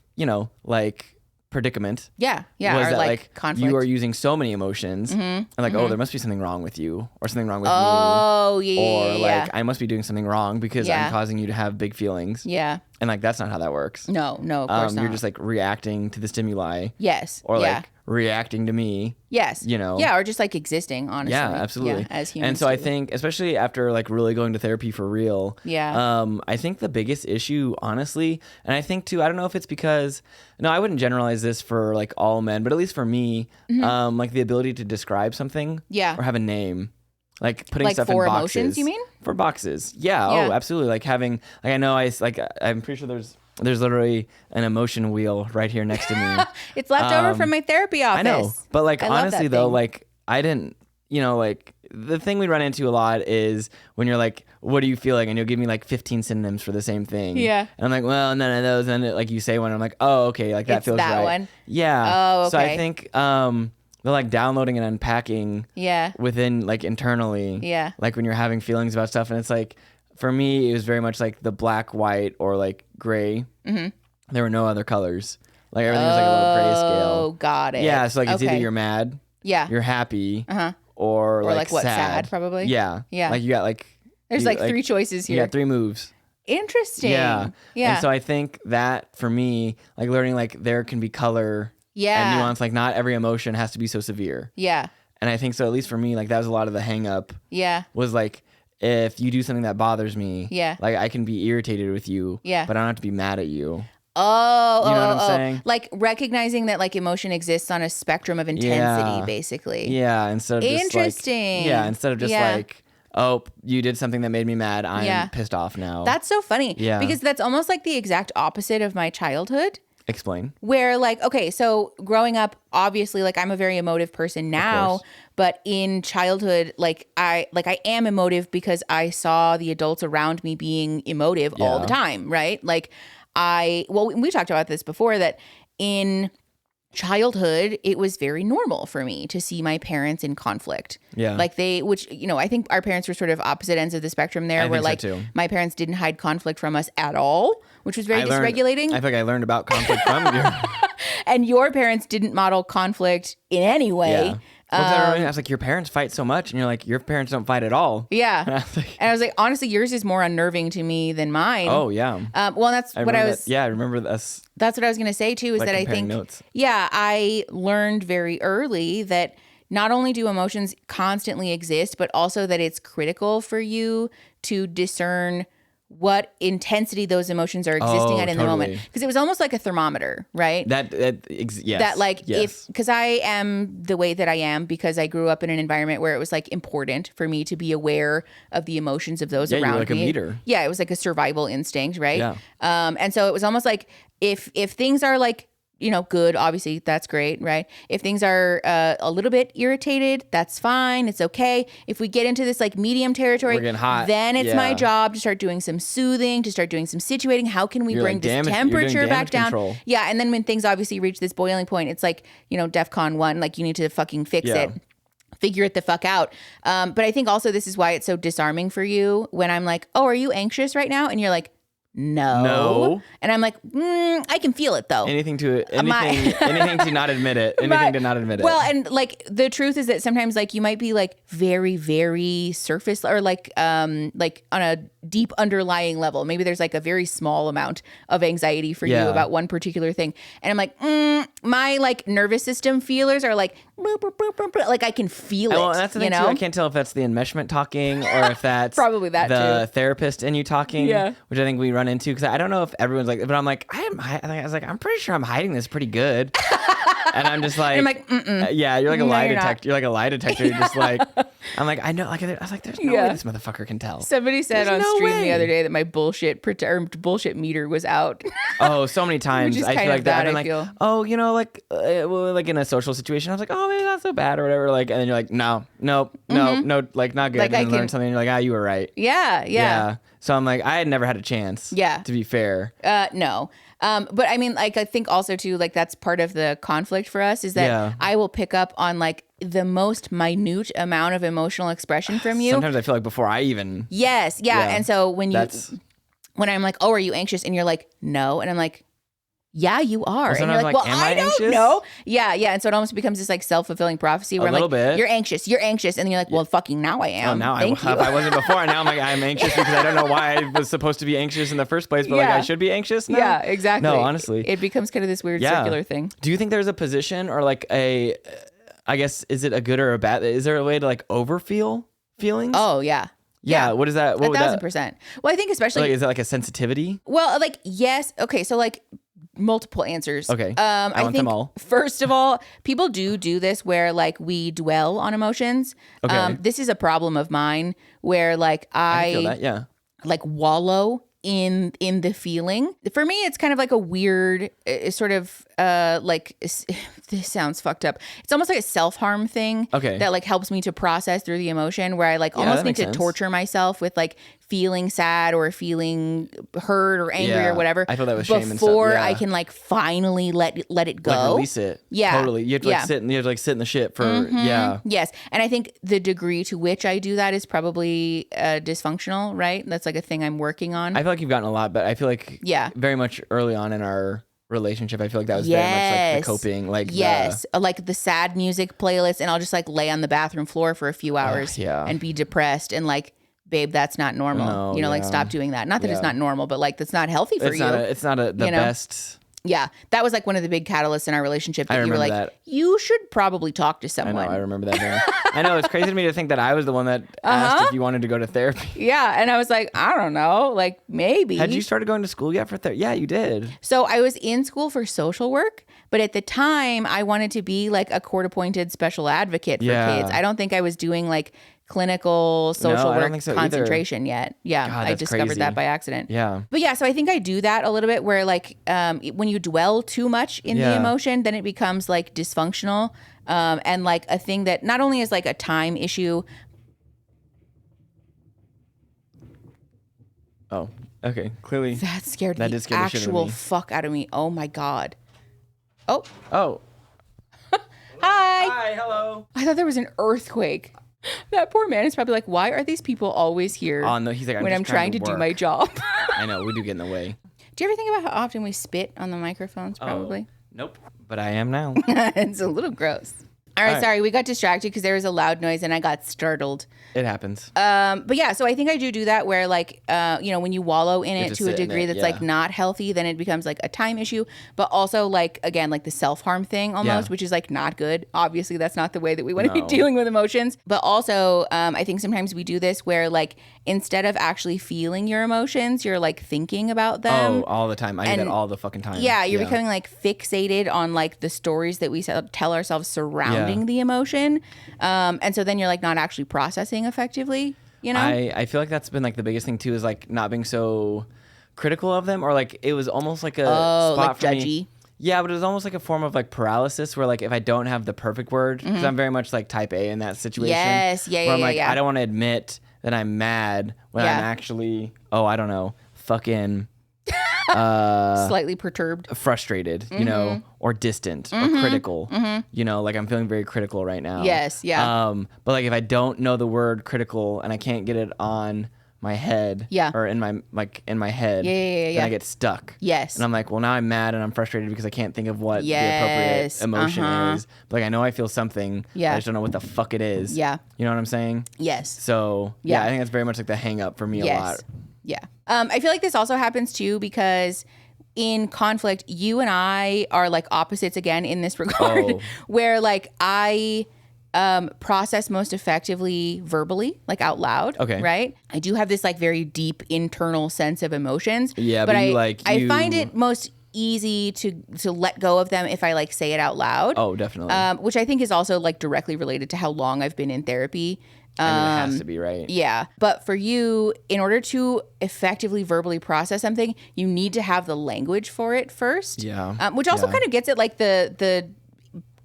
like predicament. Yeah. Yeah. Was or that like conflict. you are using so many emotions and like, oh, there must be something wrong with you or something wrong with me. Oh, yeah. Or like, I must be doing something wrong because I'm causing you to have big feelings. Yeah. And like, that's not how that works. No, of course not. You're just like reacting to the stimuli. Yes. Or like reacting to me. Yes. Yeah, or just like existing, honestly. Yeah, absolutely. Yeah, as humans. And so I think, especially after like really going to therapy for real, I think the biggest issue, honestly, and I think too, I don't know if it's because, no, I wouldn't generalize this for like all men, but at least for me, like the ability to describe something or have a name. Like putting like stuff in for boxes. Emotions, you mean? For boxes. Yeah. Oh, absolutely. Like having, like I know I'm pretty sure there's literally an emotion wheel right here next to me. It's left over from my therapy office. I know. But like honestly though, like I didn't, like the thing we run into a lot is when you're like, what are you feeling? And you'll give me like 15 synonyms for the same thing. Yeah. And I'm like, well, none of those. And like you say one, I'm like, oh, okay. Like that feels that right. One. Yeah. Oh, okay. So I think, the like downloading and unpacking within like internally. Yeah. Like when you're having feelings about stuff. And it's like, for me, it was very much like the black, white, or like gray. Mm-hmm. There were no other colors. Like everything was like a little grayscale. Oh, got it. Yeah. So like it's either you're mad, you're happy, or like what, sad probably. Yeah. Yeah. Like you got like. There's like 3 choices here. You got 3 moves. Interesting. Yeah. Yeah. And so I think that for me, like learning like there can be color. And nuance, like not every emotion has to be so severe. Yeah. And I think so, at least for me, like that was a lot of the hang up. Yeah. Was like, if you do something that bothers me, like I can be irritated with you, but I don't have to be mad at you. Oh, you know what I'm saying? Like recognizing that like emotion exists on a spectrum of intensity, basically. Yeah. Instead of interesting. Just instead of just like, oh, you did something that made me mad. I'm pissed off now. That's so funny. Yeah. Because that's almost like the exact opposite of my childhood. Explain. Where like, okay, so growing up, obviously, like I'm a very emotive person now, but in childhood, like I am emotive because I saw the adults around me being emotive all the time, right? Like we talked about this before, that in childhood, it was very normal for me to see my parents in conflict. Yeah. Like which I think our parents were sort of opposite ends of the spectrum there, where like my parents didn't hide conflict from us at all, which was very dysregulating. I think I learned about conflict from you. And your parents didn't model conflict in any way. Yeah. I was like, your parents fight so much, and you're like, your parents don't fight at all. Yeah. And I was like, honestly, yours is more unnerving to me than mine. Oh yeah. Well, that's what I was. I remember this. That's what I was going to say too. Is like that I think, notes. I learned very early that not only do emotions constantly exist, but also that it's critical for you to discern what intensity those emotions are existing at in the moment, because it was almost like a thermometer, right? Yes. That like because I am the way that I am because I grew up in an environment where it was like important for me to be aware of the emotions of those around me. Like a meter. Yeah, it was like a survival instinct, right? Yeah. And so it was almost like if things are like good, obviously, that's great, right? If things are a little bit irritated, that's fine. It's okay. If we get into this like medium territory, we're getting hot. Then it's my job to start doing some soothing, to start doing some situating. How can we bring this temperature back down? Control. Yeah. And then when things obviously reach this boiling point, it's like, DEFCON 1, like you need to fucking fix it. Figure it the fuck out. But I think also this is why it's so disarming for you when I'm like, oh, are you anxious right now? And you're like, no. And I'm like, I can feel it though. Anything to not admit it. Anything to not admit it. Well, and like the truth is that sometimes like you might be like very, very surface or like on a deep underlying level. Maybe there's like a very small amount of anxiety for you about one particular thing. And I'm like, my like nervous system feelers are like, boop, boop, boop, boop, boop. Like I can feel it. Well, that's the thing too. I can't tell if that's the enmeshment talking or if that's probably that the therapist in you talking, which I think we run into because I don't know if everyone's like, but I'm like, I'm pretty sure I'm hiding this pretty good. And I'm just like, and I'm like, yeah, you're like a lie detector. You're like a lie detector. You're just like, I'm like, I know. Like, I was like, there's no way this motherfucker can tell. Somebody said on stream the other day that my bullshit meter was out. Oh, so many times I feel like that. I feel. Oh, like in a social situation, I was like, oh, maybe not so bad or whatever. Like, and then you're like, no, like not good. Like and then learn something. And you're like, you were right. Yeah. So I'm like, I had never had a chance. Yeah. To be fair. No. But I mean, like, I think also too, like, that's part of the conflict for us is that I will pick up on like the most minute amount of emotional expression from you. Sometimes I feel like before I even. Yes. Yeah. And so when I'm like, oh, are you anxious? And you're like, no. And I'm like, yeah, you are. And you're like, well, I don't know. Yeah. And so it almost becomes this like self-fulfilling prophecy where I'm like, bit. you're anxious. And then you're like, well, fucking now I am. Oh, now Thank you. I wasn't before. And now I'm like, I'm anxious because I don't know why I was supposed to be anxious in the first place, but like I should be anxious now. Yeah, exactly. No, honestly. It becomes kind of this weird circular thing. Do you think there's a position or like I guess, is it a good or a bad? Is there a way to like overfeel feelings? Oh, yeah. Yeah. What is that? What 1,000%. Well, I think especially. Like, is it like a sensitivity? Well, like, yes. Okay. So like, multiple answers. Okay. I want them all. First of all, people do this where like we dwell on emotions. Okay. This is a problem of mine where like I feel that, yeah. Like wallow in the feeling. For me, it's kind of like a weird sort of like this sounds fucked up. It's almost like a self-harm thing. Okay. That like helps me to process through the emotion where I like almost need to torture myself with like feeling sad or feeling hurt or angry or whatever. I feel that with shame and stuff. Before I can like finally let it go. Like release it. Yeah. Totally. You have to like sit in the shit for Yes. And I think the degree to which I do that is probably dysfunctional, right? That's like a thing I'm working on. I feel like you've gotten a lot, but I feel like very much early on in our relationship, I feel like that was very much like the coping, like like the sad music playlist, and I'll just like lay on the bathroom floor for a few hours and be depressed and like, babe, that's not normal. No, like stop doing that. Not that it's not normal, but like that's not healthy for you. It's not the best. Yeah, that was like one of the big catalysts in our relationship that you were like, you should probably talk to someone. I remember that. I know, it's crazy to me to think that I was the one that asked if you wanted to go to therapy. Yeah, and I was like, I don't know, like maybe. Had you started going to school yet for therapy? Yeah, you did. So I was in school for social work, but at the time I wanted to be like a court-appointed special advocate for kids. I don't think I was doing like clinical social work concentration yet. Yeah, God, I discovered that by accident. Yeah. But yeah, so I think I do that a little bit where like when you dwell too much in the emotion, then it becomes like dysfunctional and like a thing that not only is like a time issue. Oh, okay. Clearly. That scared the actual fuck out of me. Oh my God. Oh. Hi. Hi, hello. I thought there was an earthquake. That poor man is probably like, why are these people always here? Oh no, he's like, when I'm trying to do my job. I know, we do get in the way. Do you ever think about how often we spit on the microphones? Probably. Nope, but I am now. It's a little gross. All right, sorry, we got distracted because there was a loud noise and I got startled. It happens. But yeah, so I think I do that where like, when you wallow in it to a degree that's like not healthy, then it becomes like a time issue, but also like, again, like the self-harm thing almost, which is like not good. Obviously, that's not the way that we want to be dealing with emotions. But also, I think sometimes we do this where like, instead of actually feeling your emotions, you're like thinking about them. Oh, all the time. I do that all the fucking time. Yeah, you're becoming like fixated on like the stories that we tell ourselves surrounding the emotion. And so then you're like not actually processing effectively, you know? I feel like that's been like the biggest thing too, is like not being so critical of them, or like it was almost like a spot like for judgy. me. Yeah, but it was almost like a form of like paralysis where like if I don't have the perfect word, because I'm very much like type A in that situation. Yes, yeah, where I'm yeah, like, yeah. I don't want to admit that I'm mad when I'm actually, I don't know, fucking slightly perturbed, frustrated, you know, or distant or critical. You know, like I'm feeling very critical right now. Yes, yeah. But like if I don't know the word critical and I can't get it on my head or in my head, then I get stuck. Yes. And I'm like, well, now I'm mad and I'm frustrated because I can't think of what the appropriate emotion is. But like I know I feel something. I just don't know what the fuck it is. Yeah. You know what I'm saying? Yes. So I think that's very much like the hang up for me a lot. Yeah. I feel like this also happens too because in conflict, you and I are like opposites again in this regard, where like I process most effectively verbally, like out loud. Okay. Right? I do have this like very deep internal sense of emotions. Yeah, but I find it most easy to let go of them if I like say it out loud. Oh, definitely. Which I think is also like directly related to how long I've been in therapy. I mean, it has to be, right? Yeah. But for you, in order to effectively verbally process something, you need to have the language for it first. Yeah. Which also kind of gets at like the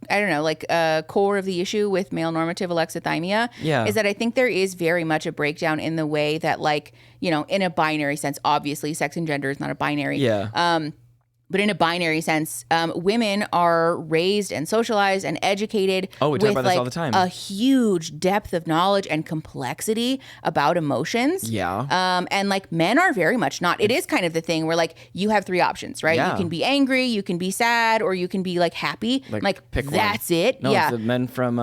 I don't know, like core of the issue with male normative alexithymia is that I think there is very much a breakdown in the way that like, you know, in a binary sense, obviously sex and gender is not a binary. Yeah. But in a binary sense, women are raised and socialized and educated we talk with about this like all the time. A huge depth of knowledge and complexity about emotions. Yeah. And like men are very much not. It is kind of the thing where like you have three options, right? Yeah. You can be angry, you can be sad, or you can be like happy. Like pick that's one. it. No, yeah. it's the men from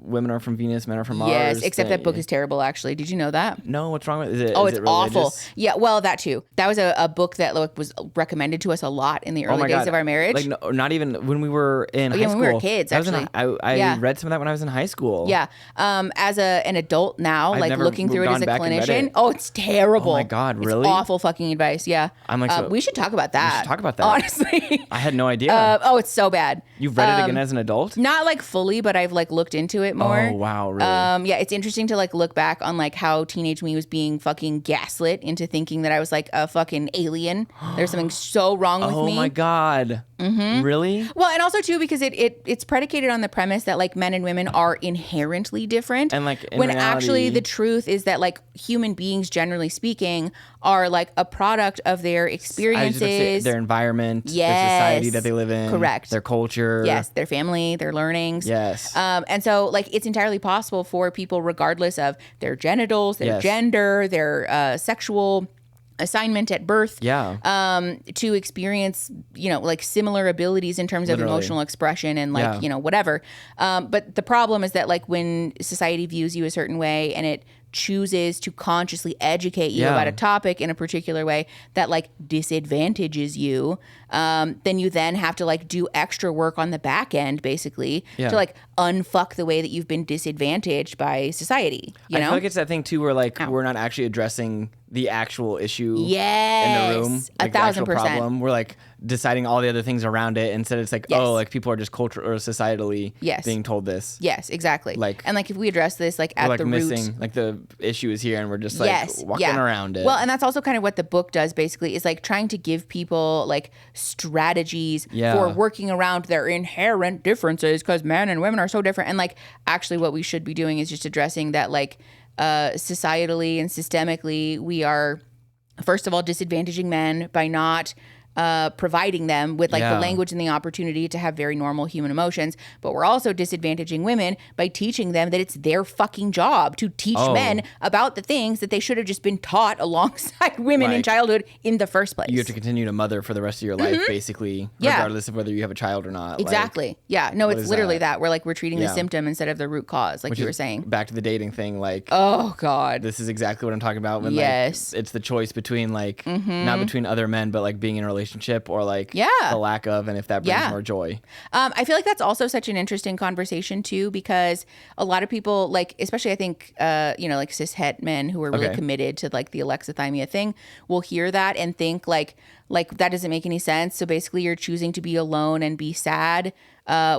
women are from Venus, men are from Mars. Yes, except that book is terrible. Actually, did you know that? No, what's wrong with it? Oh, is it's it awful. Yeah, well, that too. That was a book that like, was recommended to us a lot in the early days of our marriage. Like no, not even when we were in high school. When we were kids, actually. I read some of that when I was in high school. Yeah. As an adult now, I've like never looking through it as a clinician. Oh, it's terrible. Oh my God, really? It's awful fucking advice. Yeah. I'm like, we should talk about that. We should talk about that. Honestly. I had no idea. Oh, it's so bad. You've read it again as an adult? Not like fully, but I've like looked into it more. Oh, wow, really? Yeah, it's interesting to like look back on like how teenage me was being fucking gaslit into thinking that I was like a fucking alien. There's something so wrong with me. Oh my God. Really? Well, and also too because it's predicated on the premise that like men and women are inherently different, and like when reality, actually the truth is that like human beings, generally speaking, are like a product of their experiences, their environment, yes, their society that they live in, correct, their culture, yes, their family, their learnings, yes, and so like it's entirely possible for people, regardless of their genitals, their gender, their sexual assignment at birth, to experience, you know, like similar abilities in terms of emotional expression and like, you know, whatever. But the problem is that like when society views you a certain way and it chooses to consciously educate you about a topic in a particular way that like disadvantages you, then you then have to like do extra work on the back end basically to like unfuck the way that you've been disadvantaged by society. You know? I feel like it's that thing too where like we're not actually addressing the actual issue in the room, like 1,000%. problem. We're like deciding all the other things around it. Instead, it's like, oh, like people are just culturally or societally being told this. Yes, exactly. Like, and like if we address this like at like the missing, root, like the issue is here, and we're just like walking around it. Well, and that's also kind of what the book does basically, is like trying to give people like strategies for working around their inherent differences, because men and women are so different. And like actually what we should be doing is just addressing that like societally and systemically we are first of all disadvantaging men by not providing them with like the language and the opportunity to have very normal human emotions, but we're also disadvantaging women by teaching them that it's their fucking job to teach men about the things that they should have just been taught alongside women in childhood in the first place. You have to continue to mother for the rest of your life, basically, regardless of whether you have a child or not. Exactly. Like, no, it's literally that. We're like, we're treating the symptom instead of the root cause, like which you were saying. Back to the dating thing, like, oh God, this is exactly what I'm talking about. When like, it's the choice between like, not between other men, but like being in a relationship or like the lack of, and if that brings more joy. I feel like that's also such an interesting conversation too, because a lot of people, like, especially I think, you know, like cis het men who are really committed to like the alexithymia thing will hear that and think like, like that doesn't make any sense. So basically you're choosing to be alone and be sad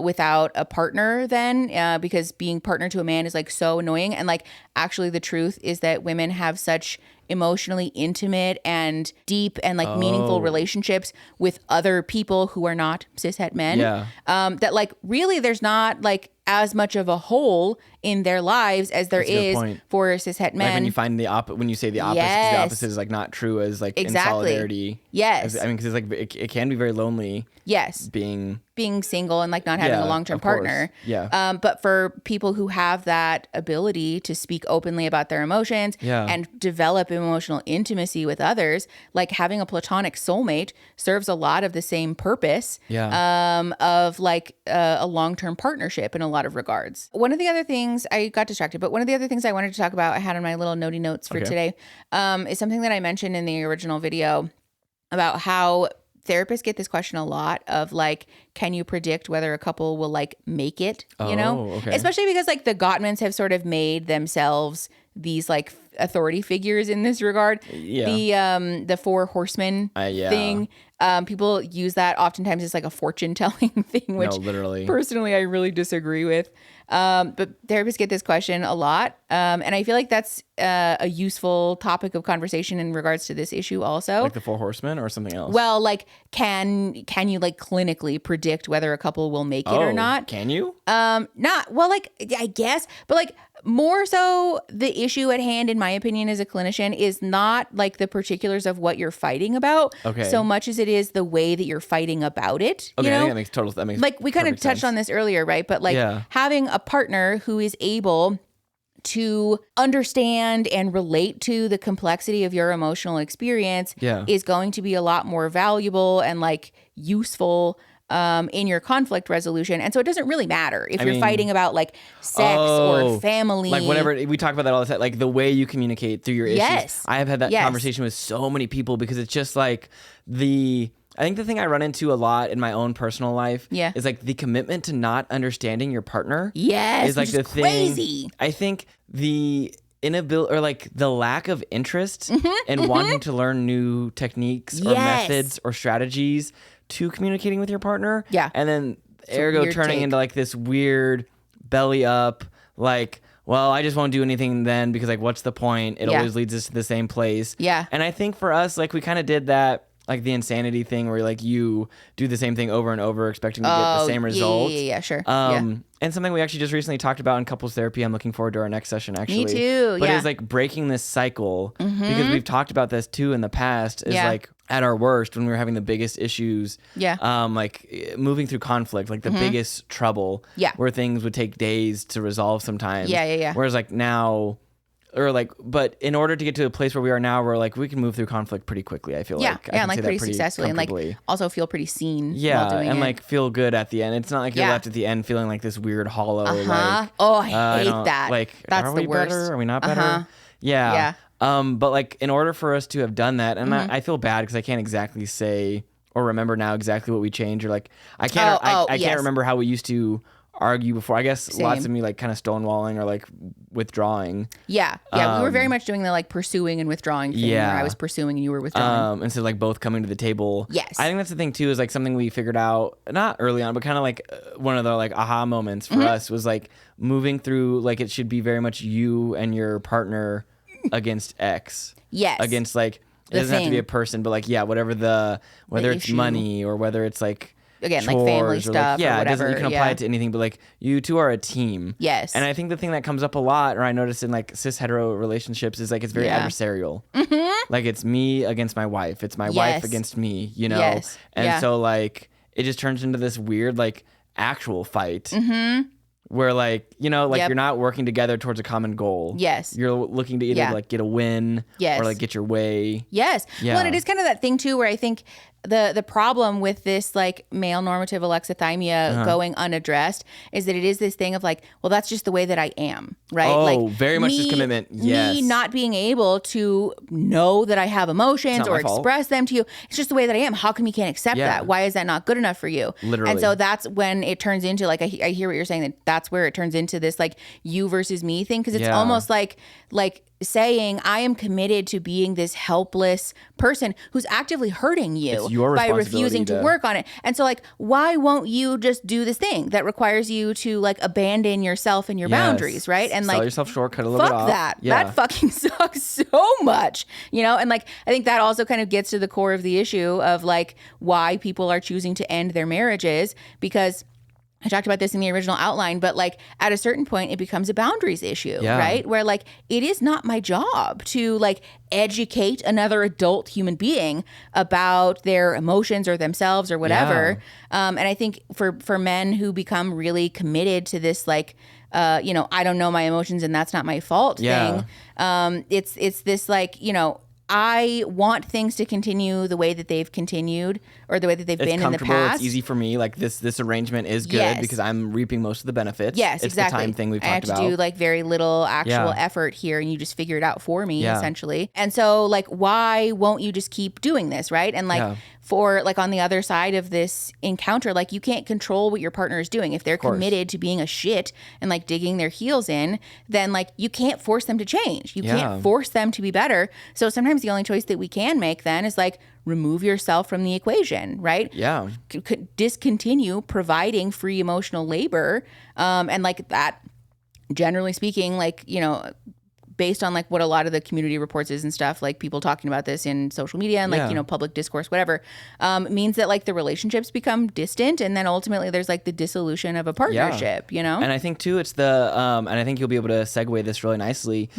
without a partner then, because being partner to a man is like so annoying. And like, actually the truth is that women have such emotionally intimate and deep and like meaningful relationships with other people who are not cishet men. That like really there's not like as much of a hole in their lives as there is for cishet men. Like when you find when you say the opposite, the opposite is like not true as like in solidarity. Yes. I mean, because it's like it can be very lonely. Yes. Being single and like not having a long-term partner. Yeah. But for people who have that ability to speak openly about their emotions and develop emotional intimacy with others, like having a platonic soulmate serves a lot of the same purpose of like a long-term partnership in a lot of regards. One of the other things, I got distracted, but one of the other things I wanted to talk about, I had on my little notey notes for today, is something that I mentioned in the original video about how therapists get this question a lot of like, can you predict whether a couple will like make it, you know? Especially because like the Gottmans have sort of made themselves these like authority figures in this regard. The four horsemen thing. People use that oftentimes as like a fortune telling thing, which literally personally I really disagree with. But therapists get this question a lot. And I feel like that's a useful topic of conversation in regards to this issue also. Like the four horsemen or something else? Well, like, can you like clinically predict whether a couple will make it or not? Can you? Not, well, like, I guess, but like more so the issue at hand, in my opinion, as a clinician is not like the particulars of what you're fighting about so much as it is the way that you're fighting about it. Okay, you know? I think that makes like we kind of touched on this earlier, right? But like having a partner who is able to understand and relate to the complexity of your emotional experience is going to be a lot more valuable and like useful in your conflict resolution. And so it doesn't really matter if you're fighting about like sex or family. Like whatever, we talk about that all the time, like the way you communicate through your issues. I have had that conversation with so many people because it's just like I think the thing I run into a lot in my own personal life is like the commitment to not understanding your partner. Is like the crazy. Thing. I think the inability or like the lack of interest in wanting to learn new techniques or methods or strategies to communicating with your partner. And then ergo turning into like this weird belly up, like, well, I just won't do anything then because like, what's the point? It always leads us to the same place. And I think for us, like we kind of did that, like the insanity thing where like you do the same thing over and over expecting to get the same result. Sure. And something we actually just recently talked about in couples therapy. I'm looking forward to our next session actually. Me too. But it's like breaking this cycle because we've talked about this too in the past is like at our worst when we were having the biggest issues. Like moving through conflict, like the biggest trouble. Where things would take days to resolve sometimes. Whereas like now, or like, but in order to get to a place where we are now, we're like, we can move through conflict pretty quickly. I feel like. And like pretty successfully and like also feel pretty seen. While doing and it. like feel good at the end. It's not like you're left at the end feeling like this weird hollow. Like, I hate that. Like, that's are the we worst. better? Are we not better? But like in order for us to have done that, and I feel bad because I can't exactly say or remember now exactly what we changed or like, I can't, I can't remember how we used to argue before. I guess lots of me like kind of stonewalling or like withdrawing. We were very much doing the like pursuing and withdrawing thing where I was pursuing and you were withdrawing. Instead of like both coming to the table. I think that's the thing too is like something we figured out not early on but kind of like one of the like aha moments for us was like moving through like it should be very much you and your partner against X. Against like it doesn't have to be a person but like whether it's issue. Money or whether it's like again, like family stuff or whatever. You can apply it to anything, but like you two are a team. Yes. And I think the thing that comes up a lot, or I notice in like cis hetero relationships, is like it's very adversarial. Like it's me against my wife. It's my wife against me, you know? And so like it just turns into this weird like actual fight. Where like, you know, like you're not working together towards a common goal. You're looking to either like get a win or like get your way. Well, and it is kind of that thing too where I think the problem with this like male normative alexithymia going unaddressed is that it is this thing of like, well, that's just the way that I am, right? Like very much this commitment. Me not being able to know that I have emotions or express them to you. It's just the way that I am. How come you can't accept that? Why is that not good enough for you? Literally. And so that's when it turns into like, I hear what you're saying, that's where it turns into this like you versus me thing. Cause it's almost like saying, I am committed to being this helpless person who's actively hurting you by refusing to work on it. And so like, why won't you just do this thing that requires you to like abandon yourself and your boundaries, right? And sell like, yourself short, cut a little bit off. Fuck that. That fucking sucks so much, you know? And like, I think that also kind of gets to the core of the issue of like why people are choosing to end their marriages, because I talked about this in the original outline, but like at a certain point it becomes a boundaries issue, right? Where like it is not my job to like educate another adult human being about their emotions or themselves or whatever. And I think for men who become really committed to this like you know, I don't know my emotions and that's not my fault thing. It's this like, you know, I want things to continue the way that they've continued or the way that they've been in the past. It's easy for me. Like this arrangement is good because I'm reaping most of the benefits. Yes, it's exactly. the time thing we've talked about. I have to do like very little actual effort here and you just figure it out for me essentially. And so like, why won't you just keep doing this, right? And like for like on the other side of this encounter, like you can't control what your partner is doing. If they're committed to being a shit and like digging their heels in, then like you can't force them to change. You can't force them to be better. So sometimes the only choice that we can make then is like remove yourself from the equation, right? Yeah. Discontinue providing free emotional labor. And like that, generally speaking, like, you know, based on like what a lot of the community reports is and stuff, like people talking about this in social media and like, you know, public discourse, whatever, means that like the relationships become distant and then ultimately there's like the dissolution of a partnership, you know? And I think too, it's the, and I think you'll be able to segue this really nicely.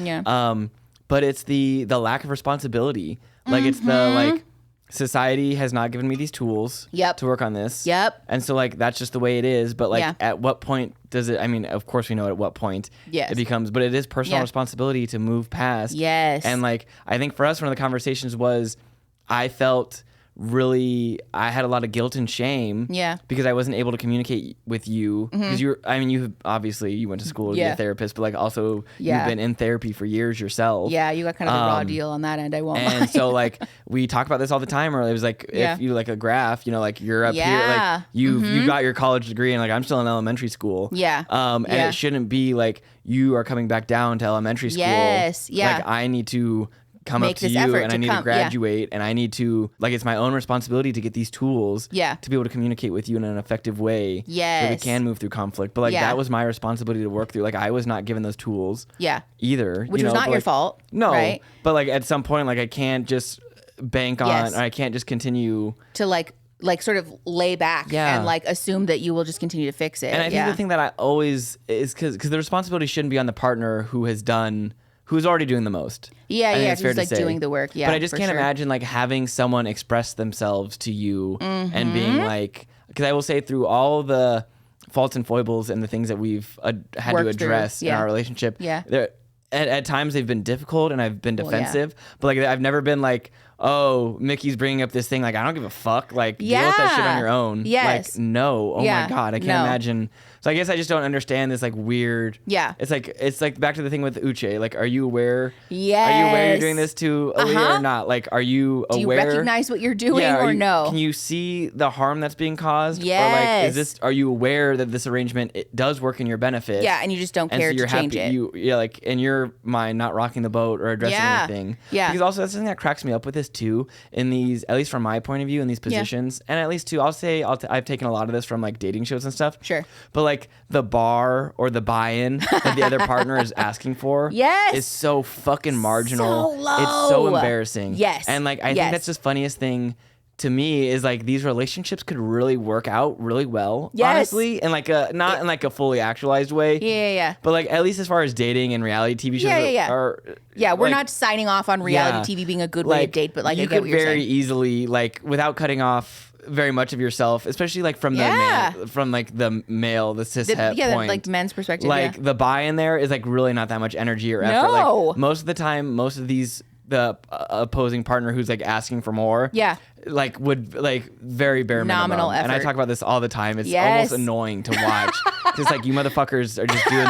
But it's the lack of responsibility. Like it's the like, society has not given me these tools to work on this. And so like, that's just the way it is. But like, at what point does it, I mean, of course we know at what point it becomes, but it is personal responsibility to move past. And like, I think for us, one of the conversations was, I felt really, I had a lot of guilt and shame because I wasn't able to communicate with you because you're, I mean, you obviously you went to school to be a therapist, but like also you've been in therapy for years yourself. You got kind of the raw deal on that end. I won't and so like we talk about this all the time, or it was like if you like a graph, you know, like you're up here, like you got your college degree and like I'm still in elementary school. And it shouldn't be like you are coming back down to elementary school. Like I need to come up to you and I need to graduate and I need to, like, it's my own responsibility to get these tools to be able to communicate with you in an effective way so we can move through conflict. But like that was my responsibility to work through. Like I was not given those tools either. Which was not your fault. No. Right? But like at some point, like I can't just bank on, or I can't just continue to like sort of lay back and like assume that you will just continue to fix it. And I think the thing that I always is because the responsibility shouldn't be on the partner who's already doing the most. Who's like doing the work. But I just can't imagine like having someone express themselves to you and being like, because I will say through all the faults and foibles and the things that we've had to address in our relationship, at times they've been difficult and I've been defensive, but like I've never been like, oh, Mickey's bringing up this thing, like I don't give a fuck, like deal with that shit on your own. Like no, oh my god, I can't imagine. So I guess I just don't understand this like weird. It's like back to the thing with Uche. Like, are you aware? Are you aware you're doing this to Aaliyah or not? Like, are you aware? Do you recognize what you're doing or no? Can you see the harm that's being caused? Or like, are you aware that this arrangement it does work in your benefit? And you just don't care to change it. Like in your mind, not rocking the boat or addressing anything. Because also that's something that cracks me up with this too. In these, at least from my point of view, in these positions, and at least too, I'll say I've taken a lot of this from like dating shows and stuff. But like the bar or the buy-in that the other partner is asking for is so fucking marginal. So low. It's so embarrassing. And like I think that's the funniest thing to me is like these relationships could really work out really well, honestly, and like not in like a fully actualized way. But like at least as far as dating and reality TV shows are we're like, not signing off on reality TV being a good way to date, but like you I get could what you're very saying. easily like without cutting off very much of yourself, especially like from the man, from like the male, the cis het point, like men's perspective. Like the buy in there is like really not that much energy or effort. Like most of the time, most of these the opposing partner who's like asking for more like would like very bare Nominal minimum. And I effort. talk about this all the time. It's Yes. almost annoying to watch. It's like you motherfuckers are just doing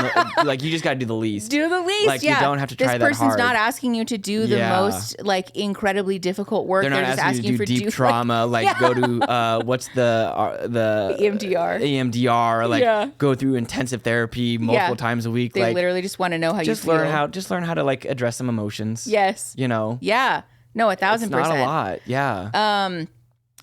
like you just got to do the least. Do the least. Like you don't have to try that hard. This person's not asking you to do the most like incredibly difficult work. They're not just asking you to do deep trauma. Like go to what's the EMDR. Or like go through intensive therapy multiple times a week. They like literally just want to know how you feel. Learn how to like address some emotions. Yes. You know. Yeah. No, 1,000%. It's not a lot. Yeah.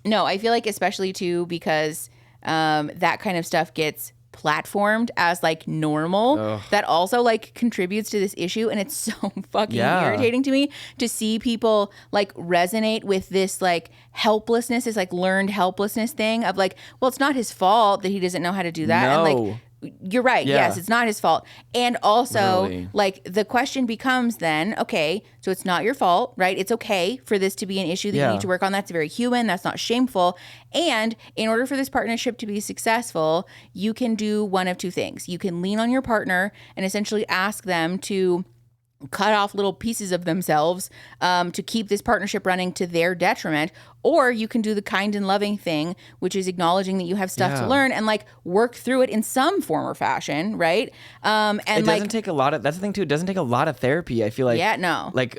No, I feel like especially too because that kind of stuff gets platformed as like normal. Ugh. That also like contributes to this issue, and it's so fucking irritating to me to see people like resonate with this like helplessness, this like learned helplessness thing of like, well, it's not his fault that he doesn't know how to do that. No. And like you're right. Yeah. Yes, it's not his fault. And also, literally. Like, the question becomes then, okay, so it's not your fault, right? It's okay for this to be an issue that you need to work on. That's very human. That's not shameful. And in order for this partnership to be successful, you can do one of two things. You can lean on your partner and essentially ask them to cut off little pieces of themselves to keep this partnership running to their detriment. Or you can do the kind and loving thing, which is acknowledging that you have stuff to learn and like work through it in some form or fashion, right? And it doesn't take a lot of, that's the thing too, it doesn't take a lot of therapy. I feel like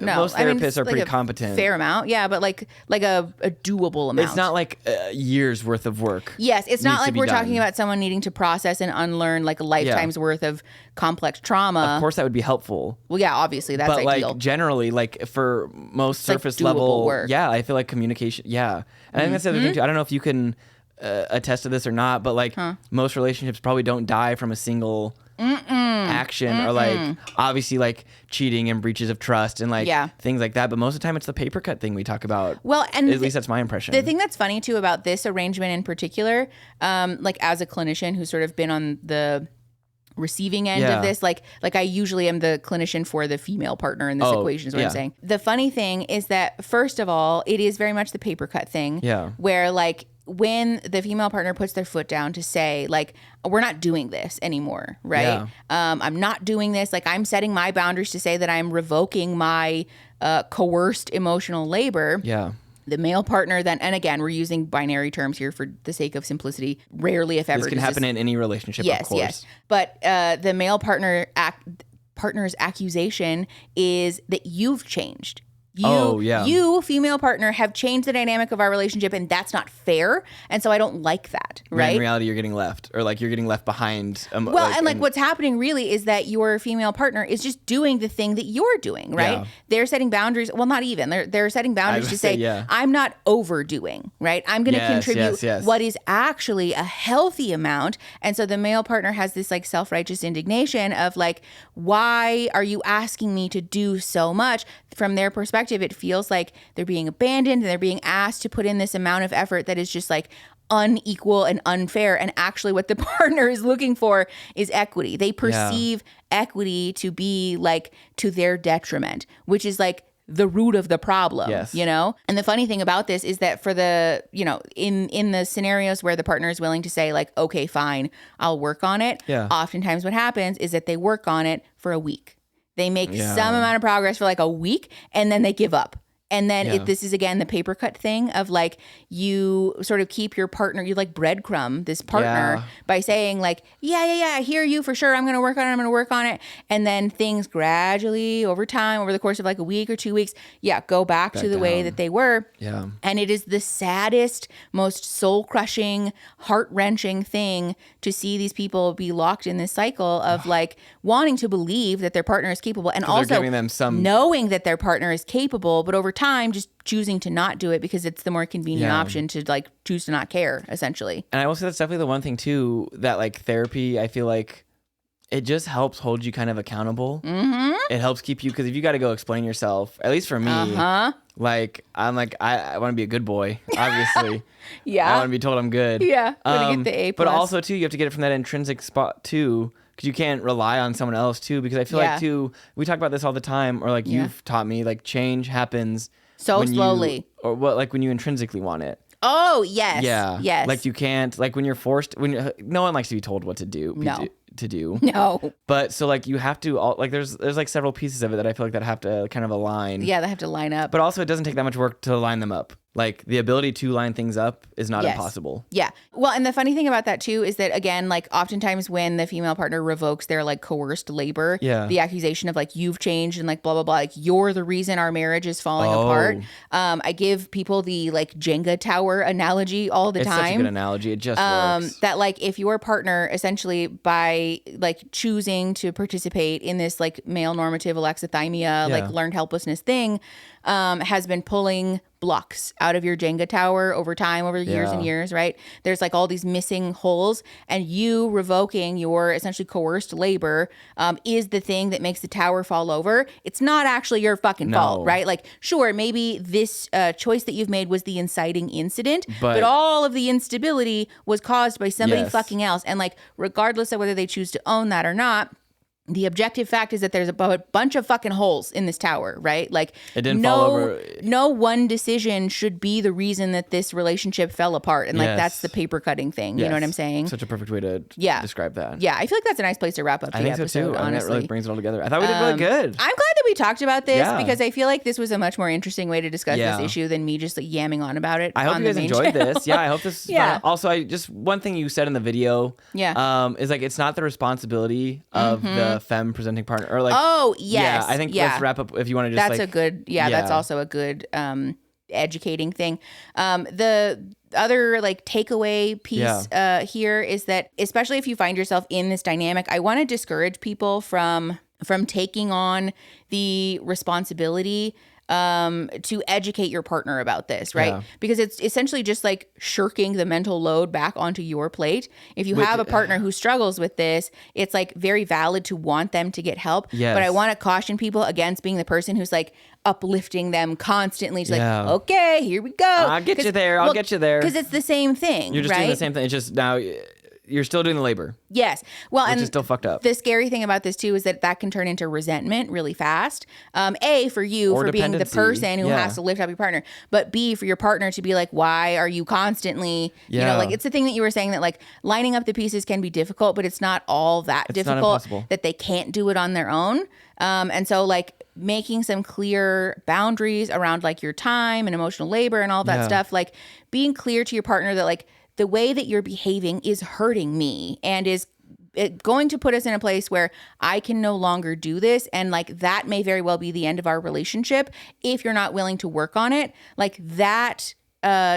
most therapists are pretty competent. Fair amount, yeah, but like a doable amount. It's not like years worth of work. Yes, it's not like we're talking about someone needing to process and unlearn like a lifetime's worth of complex trauma. Of course that would be helpful. Well, yeah, obviously that's ideal. But like generally, like for most it's surface like level work. Yeah, I feel like communication, and I think that's the other thing too. I don't know if you can attest to this or not, but like most relationships probably don't die from a single action or like obviously like cheating and breaches of trust and like things like that, but most of the time it's the paper cut thing we talk about. Well, and at least that's my impression. The thing that's funny too about this arrangement in particular, like as a clinician who's sort of been on the receiving end of this, like I usually am the clinician for the female partner in this equation is what I'm saying. The funny thing is that first of all, it is very much the paper cut thing where like when the female partner puts their foot down to say like, we're not doing this anymore, right? I'm not doing this. Like I'm setting my boundaries to say that I'm revoking my coerced emotional labor. The male partner then, and again, we're using binary terms here for the sake of simplicity. Rarely, if ever, this can happen in any relationship, of course. Yes. But the male partner's accusation is that you've changed. You, female partner, have changed the dynamic of our relationship, and that's not fair. And so I don't like that, right? In reality, you're getting left, or like you're getting left behind. What's happening really is that your female partner is just doing the thing that you're doing, right? Yeah. They're setting boundaries. Well, not even. They're setting boundaries to say, I'm not overdoing, right? I'm going to contribute what is actually a healthy amount. And so the male partner has this like self-righteous indignation of like, why are you asking me to do so much? From their perspective, it feels like they're being abandoned and they're being asked to put in this amount of effort that is just like unequal and unfair. And actually what the partner is looking for is equity. They perceive equity to be like to their detriment, which is like the root of the problem, you know? And the funny thing about this is that for the, you know, in the scenarios where the partner is willing to say like, okay, fine, I'll work on it. Oftentimes what happens is that they work on it for a week. They make some amount of progress for like a week and then they give up. And then this is, again, the paper cut thing of like you sort of keep your partner, you like breadcrumb this partner by saying like, I hear you for sure. I'm going to work on it. And then things gradually over time, over the course of like a week or 2 weeks, go back to the way that they were. And it is the saddest, most soul crushing, heart wrenching thing to see these people be locked in this cycle of like wanting to believe that their partner is capable and also giving them knowing that their partner is capable, but over time just choosing to not do it because it's the more convenient option to like choose to not care, essentially. And I will say that's definitely the one thing too, that like therapy, I feel like it just helps hold you kind of accountable. It helps keep you, because if you got to go explain yourself, at least for me, like I'm like I want to be a good boy, obviously. I want to be told I'm good. Want to get the A+. But also too, you have to get it from that intrinsic spot too, because you can't rely on someone else too, because I feel like too, we talk about this all the time, or like you've taught me, like change happens so slowly, or what, like when you intrinsically want it. Oh yes, yes. Like you can't, like when you're forced, no one likes to be told what to do. No. to do. No. But so like you have to like there's like several pieces of it that I feel like that have to kind of align. Yeah, they have to line up. But also it doesn't take that much work to line them up. Like the ability to line things up is not impossible. Yeah. Well, and the funny thing about that too is that again, like oftentimes when the female partner revokes their like coerced labor, the accusation of like you've changed and like blah blah blah, like you're the reason our marriage is falling apart. I give people the like Jenga tower analogy all the time. It's such a good analogy. It just works. That like if your partner essentially by like choosing to participate in this like male normative alexithymia, like learned helplessness thing, has been pulling blocks out of your Jenga tower over time, over years and years, right? There's like all these missing holes, and you revoking your essentially coerced labor is the thing that makes the tower fall over. It's not actually your fucking fault, right? Like, sure, maybe this choice that you've made was the inciting incident, but all of the instability was caused by somebody fucking else. And like, regardless of whether they choose to own that or not, the objective fact is that there's a bunch of fucking holes in this tower, right? Like, it didn't fall over. No one decision should be the reason that this relationship fell apart. And like, that's the paper cutting thing. You know what I'm saying? Such a perfect way to describe that. Yeah, I feel like that's a nice place to wrap up the episode, I think so too. honestly. I mean, that really brings it all together. I thought we did really good. I'm glad that we talked about this because I feel like this was a much more interesting way to discuss this issue than me just like yamming on about it. I hope you guys enjoyed this. Yeah, I hope this is fun. Also, just one thing you said in the video is like, it's not the responsibility of the femme presenting partner. Or like, I think let's wrap up if you want to just that's a good that's also a good educating thing. The other like takeaway piece here is that especially if you find yourself in this dynamic, I want to discourage people from taking on the responsibility to educate your partner about this, right? Because it's essentially just like shirking the mental load back onto your plate. If you have a partner who struggles with this, it's like very valid to want them to get help. But I want to caution people against being the person who's like uplifting them constantly to like, okay, here we go. I'll get you there. I'll get you there. Because it's the same thing. You're just doing the same thing. It's just now you're still doing the labor. Yes. Well, and it's still fucked up. The scary thing about this too is that can turn into resentment really fast. A, for you for being the person who has to lift up your partner, but B, for your partner to be like, why are you constantly, you know, like it's the thing that you were saying that like lining up the pieces can be difficult, but it's not all that difficult that they can't do it on their own. And so like making some clear boundaries around like your time and emotional labor and all that stuff, like being clear to your partner that like the way that you're behaving is hurting me and is going to put us in a place where I can no longer do this. And like that may very well be the end of our relationship if you're not willing to work on it. Like that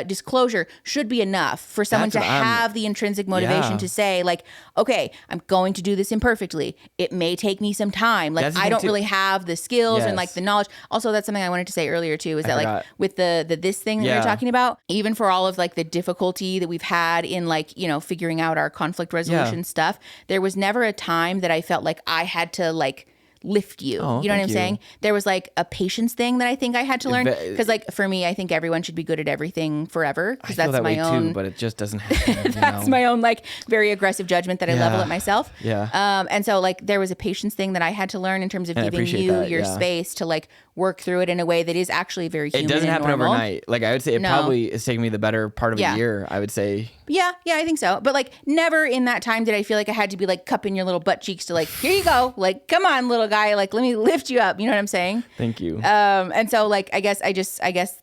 disclosure should be enough for someone to have the intrinsic motivation to say like, okay, I'm going to do this imperfectly. It may take me some time. Like I don't really have the skills and like the knowledge. Also, that's something I wanted to say earlier too, is that like with the this thing that you're talking about, even for all of like the difficulty that we've had in like, you know, figuring out our conflict resolution stuff, there was never a time that I felt like I had to like lift you. You know what I'm saying? There was like a patience thing that I think I had to learn because like for me, I think everyone should be good at everything forever because that's my own. Too, but it just doesn't happen. That's my own like very aggressive judgment that I level at myself. And so like there was a patience thing that I had to learn in terms of giving you your space to like work through it in a way that is actually very human. It doesn't happen normal. overnight. Like I would say, it probably is taking me the better part of a year. I would say. Yeah, I think so. But like never in that time did I feel like I had to be like cupping your little butt cheeks to like, here you go. Like, come on, little guy. Like, let me lift you up. You know what I'm saying? Thank you. And so like, I guess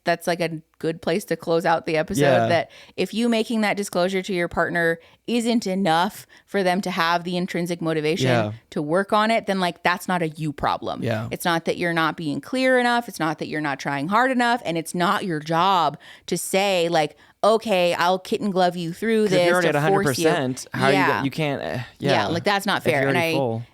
that's like a good place to close out the episode that if you making that disclosure to your partner isn't enough for them to have the intrinsic motivation to work on it, then like that's not a you problem. It's not that you're not being clear enough. It's not that you're not trying hard enough. And it's not your job to say like, okay, I'll kitten glove you through this. If you're already to at 100%, how you can't. Like that's not fair. And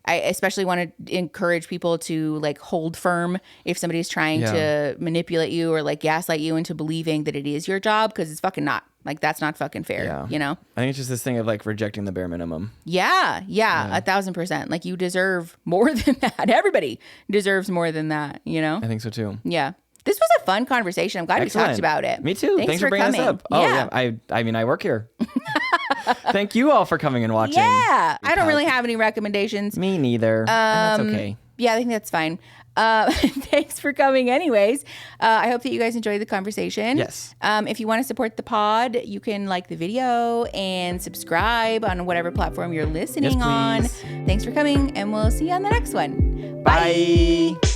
I especially want to encourage people to like hold firm if somebody's trying to manipulate you or like gaslight you into believing that it is your job, because it's fucking not. Like that's not fucking fair. You know? I think it's just this thing of like rejecting the bare minimum. Yeah, 1,000%. Like you deserve more than that. Everybody deserves more than that. You know? I think so too. Yeah. This was a fun conversation. I'm glad we talked about it. Me too. Thanks for bringing this up. Oh yeah. I mean, I work here. Thank you all for coming and watching. Yeah. I don't really have any recommendations. Me neither. That's okay. Yeah, I think that's fine. Thanks for coming anyways. I hope that you guys enjoyed the conversation. Yes. If you want to support the pod, you can like the video and subscribe on whatever platform you're listening on. Thanks for coming, and we'll see you on the next one. Bye.